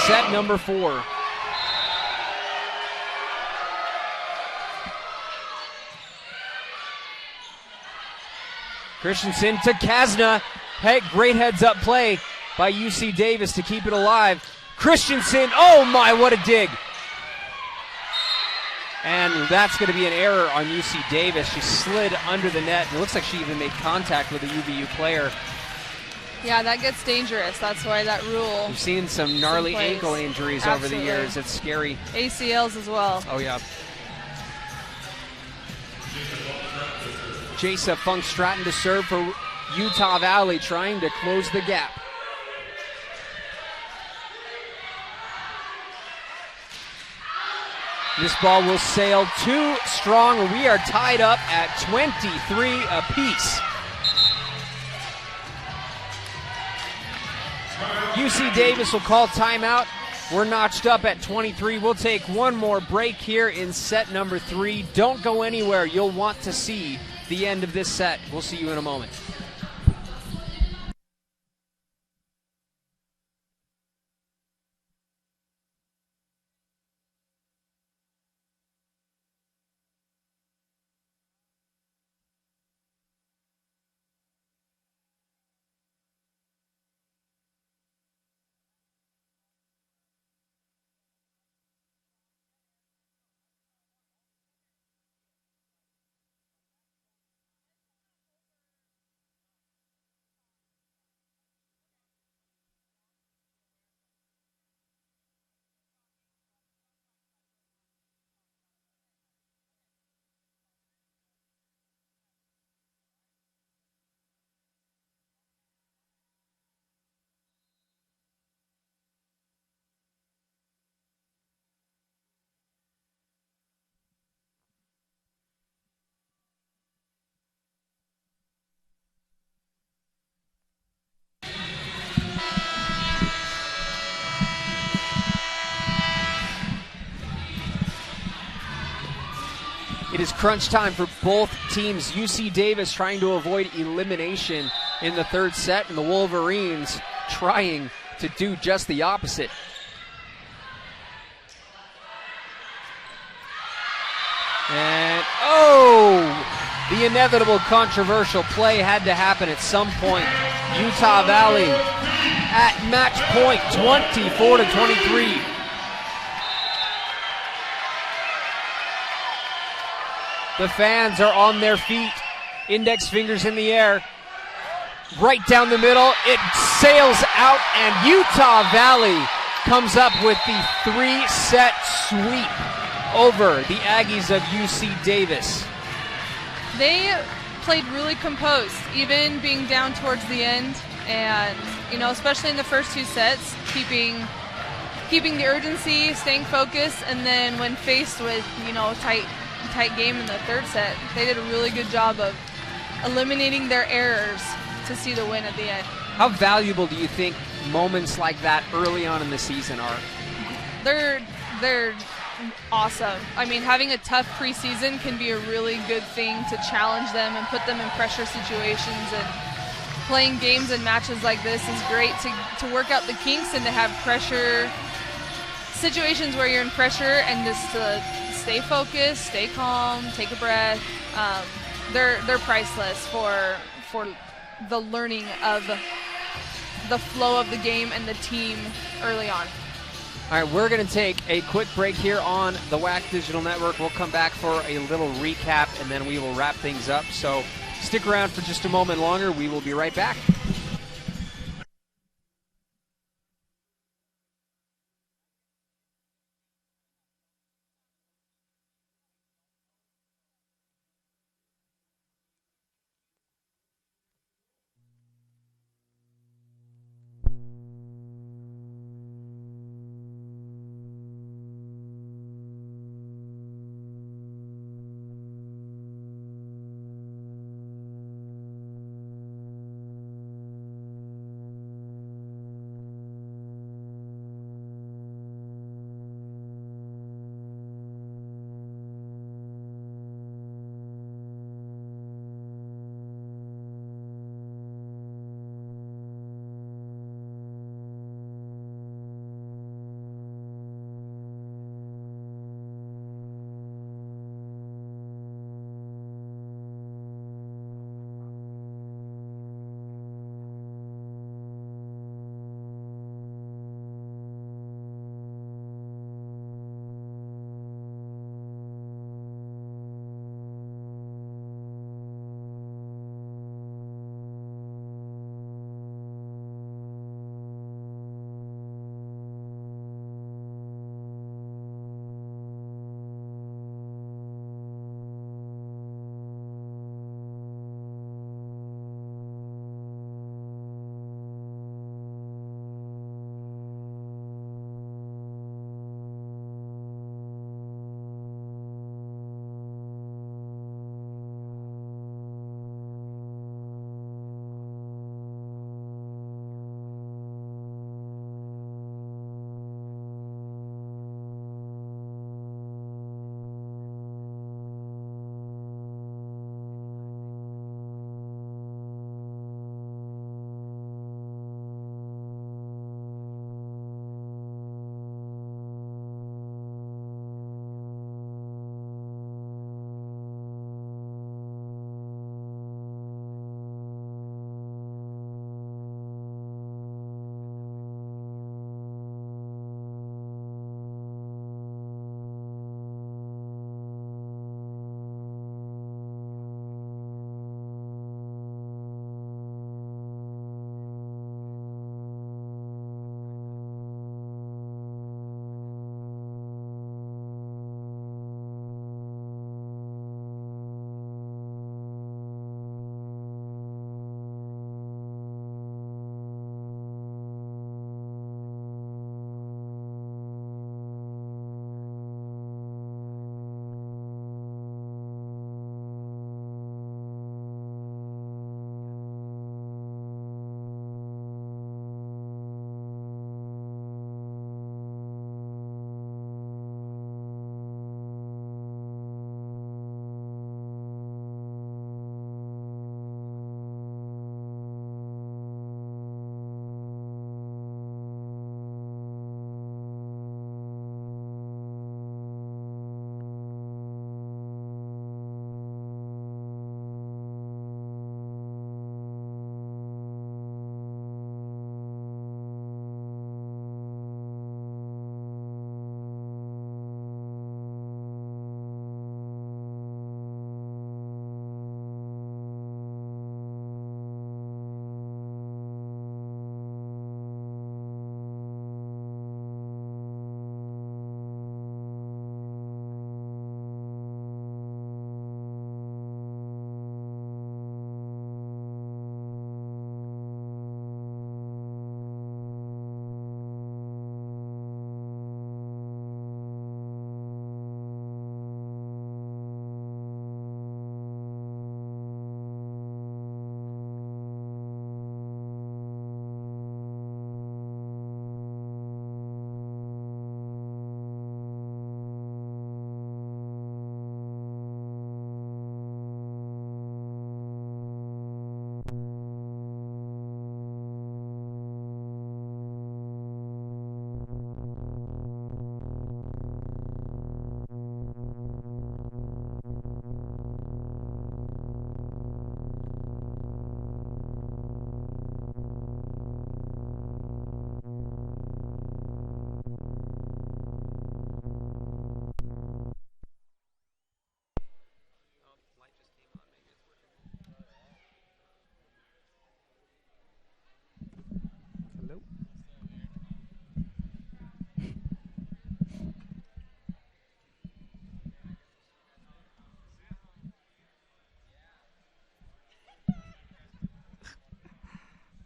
set number 4. Christensen to Kasna. Hey, great heads-up play by UC Davis to keep it alive. Christensen, oh my, what a dig. And that's going to be an error on UC Davis. She slid under the net, and it looks like she even made contact with a UVU player. Yeah, that gets dangerous. That's why that rule. We've seen some gnarly ankle injuries over the years. It's scary. ACLs as well. Oh, yeah. Jasa Funk Stratton to serve for Utah Valley, trying to close the gap. This ball will sail too strong. We are tied up at 23 apiece. UC Davis will call timeout. We're notched up at 23. We'll take one more break here in set number 3. Don't go anywhere. You'll want to see the end of this set. We'll see you in a moment. It is crunch time for both teams. UC Davis trying to avoid elimination in the third set, and the Wolverines trying to do just the opposite. And, oh, the inevitable controversial play had to happen at some point. Utah Valley at match point, 24-23. The fans are on their feet, index fingers in the air. Right down the middle, it sails out, and Utah Valley comes up with the 3-set sweep over the Aggies of UC Davis. They played really composed, even being down towards the end, and especially in the first 2 sets, keeping the urgency, staying focused, and then when faced with tight game in the third set, they did a really good job of eliminating their errors to see the win at the end. How valuable do you think moments like that early on in the season are? They're awesome. I mean, having a tough preseason can be a really good thing to challenge them and put them in pressure situations, and playing games and matches like this is great to work out the kinks and to have pressure situations where you're in pressure and just to stay focused, stay calm, take a breath. They're priceless for the learning of the flow of the game and the team early on. All right, we're going to take a quick break here on the WAC Digital Network. We'll come back for a little recap, and then we will wrap things up. So stick around for just a moment longer. We will be right back.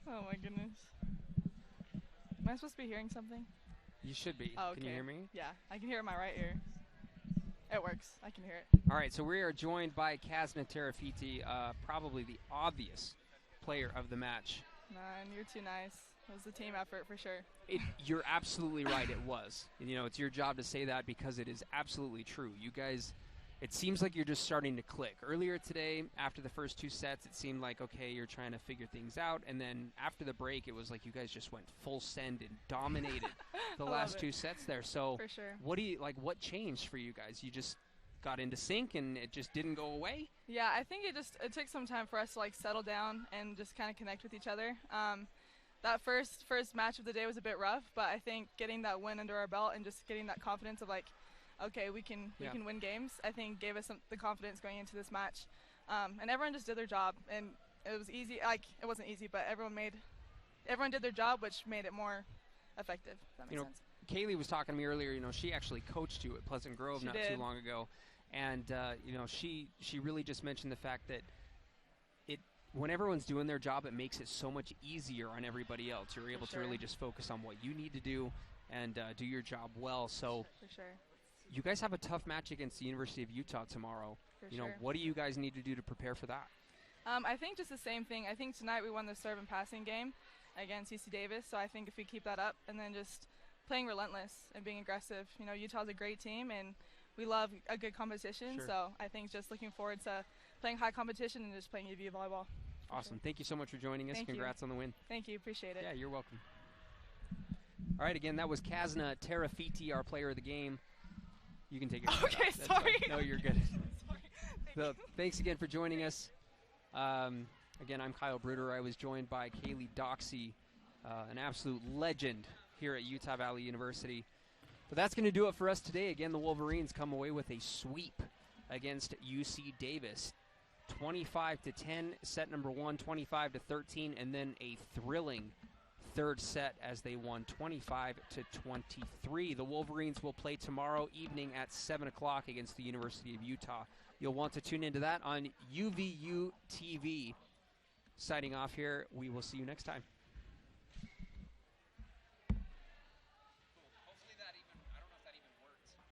Oh my goodness. Am I supposed to be hearing something? You should be. Oh, okay. Can you hear me? Yeah, I can hear it in my right ear. It works. I can hear it. All right, so we are joined by Kazna Terafiti, probably the obvious player of the match. Man, you're too nice. It was a team effort for sure. You're absolutely right, it was. And, you know, it's your job to say that because it is absolutely true. You guys, it seems like you're just starting to click. Earlier today, after the first 2 sets, it seemed like, okay, you're trying to figure things out. And then after the break, it was like you guys just went full send and dominated the last 2 sets there. So for sure. What changed for you guys? You just got into sync and it just didn't go away? Yeah, I think it took some time for us to like settle down and just kind of connect with each other. That first match of the day was a bit rough, but I think getting that win under our belt and just getting that confidence of like, okay, we can win games, I think gave us the confidence going into this match. And everyone just did their job, and it was easy. Like, it wasn't easy, but everyone did their job, which made it more effective. If that makes sense. Kaylee was talking to me earlier. You know, she actually coached you at Pleasant Grove She not did. too long ago, and you know, she really just mentioned the fact that when everyone's doing their job, it makes it so much easier on everybody else. You're able to really just focus on what you need to do and do your job well. So for sure. You guys have a tough match against the University of Utah tomorrow. You know, what do you guys need to do to prepare for that? I think just the same thing. I think tonight we won the serve and passing game against UC Davis, so I think if we keep that up and then just playing relentless and being aggressive, you know, Utah's a great team and we love a good competition, so I think just looking forward to playing high competition and just playing UVU volleyball. Awesome. Thank you so much for joining us. Congrats on the win. Thank you. Appreciate it. Yeah, you're welcome. All right, again, that was Kazna Terafiti, our player of the game. You can take it. Okay, sorry. No, you're good. Sorry. So, thanks again for joining us. Again, I'm Kyle Bruder. I was joined by Kaylee Doxey, an absolute legend here at Utah Valley University. But that's going to do it for us today. Again, the Wolverines come away with a sweep against UC Davis. 25-10, set number 1, 25-13, and then a thrilling third set as they won 25-23. The Wolverines will play tomorrow evening at 7 o'clock against the University of Utah. You'll want to tune into that on UVU TV. Signing off here, we will see you next time.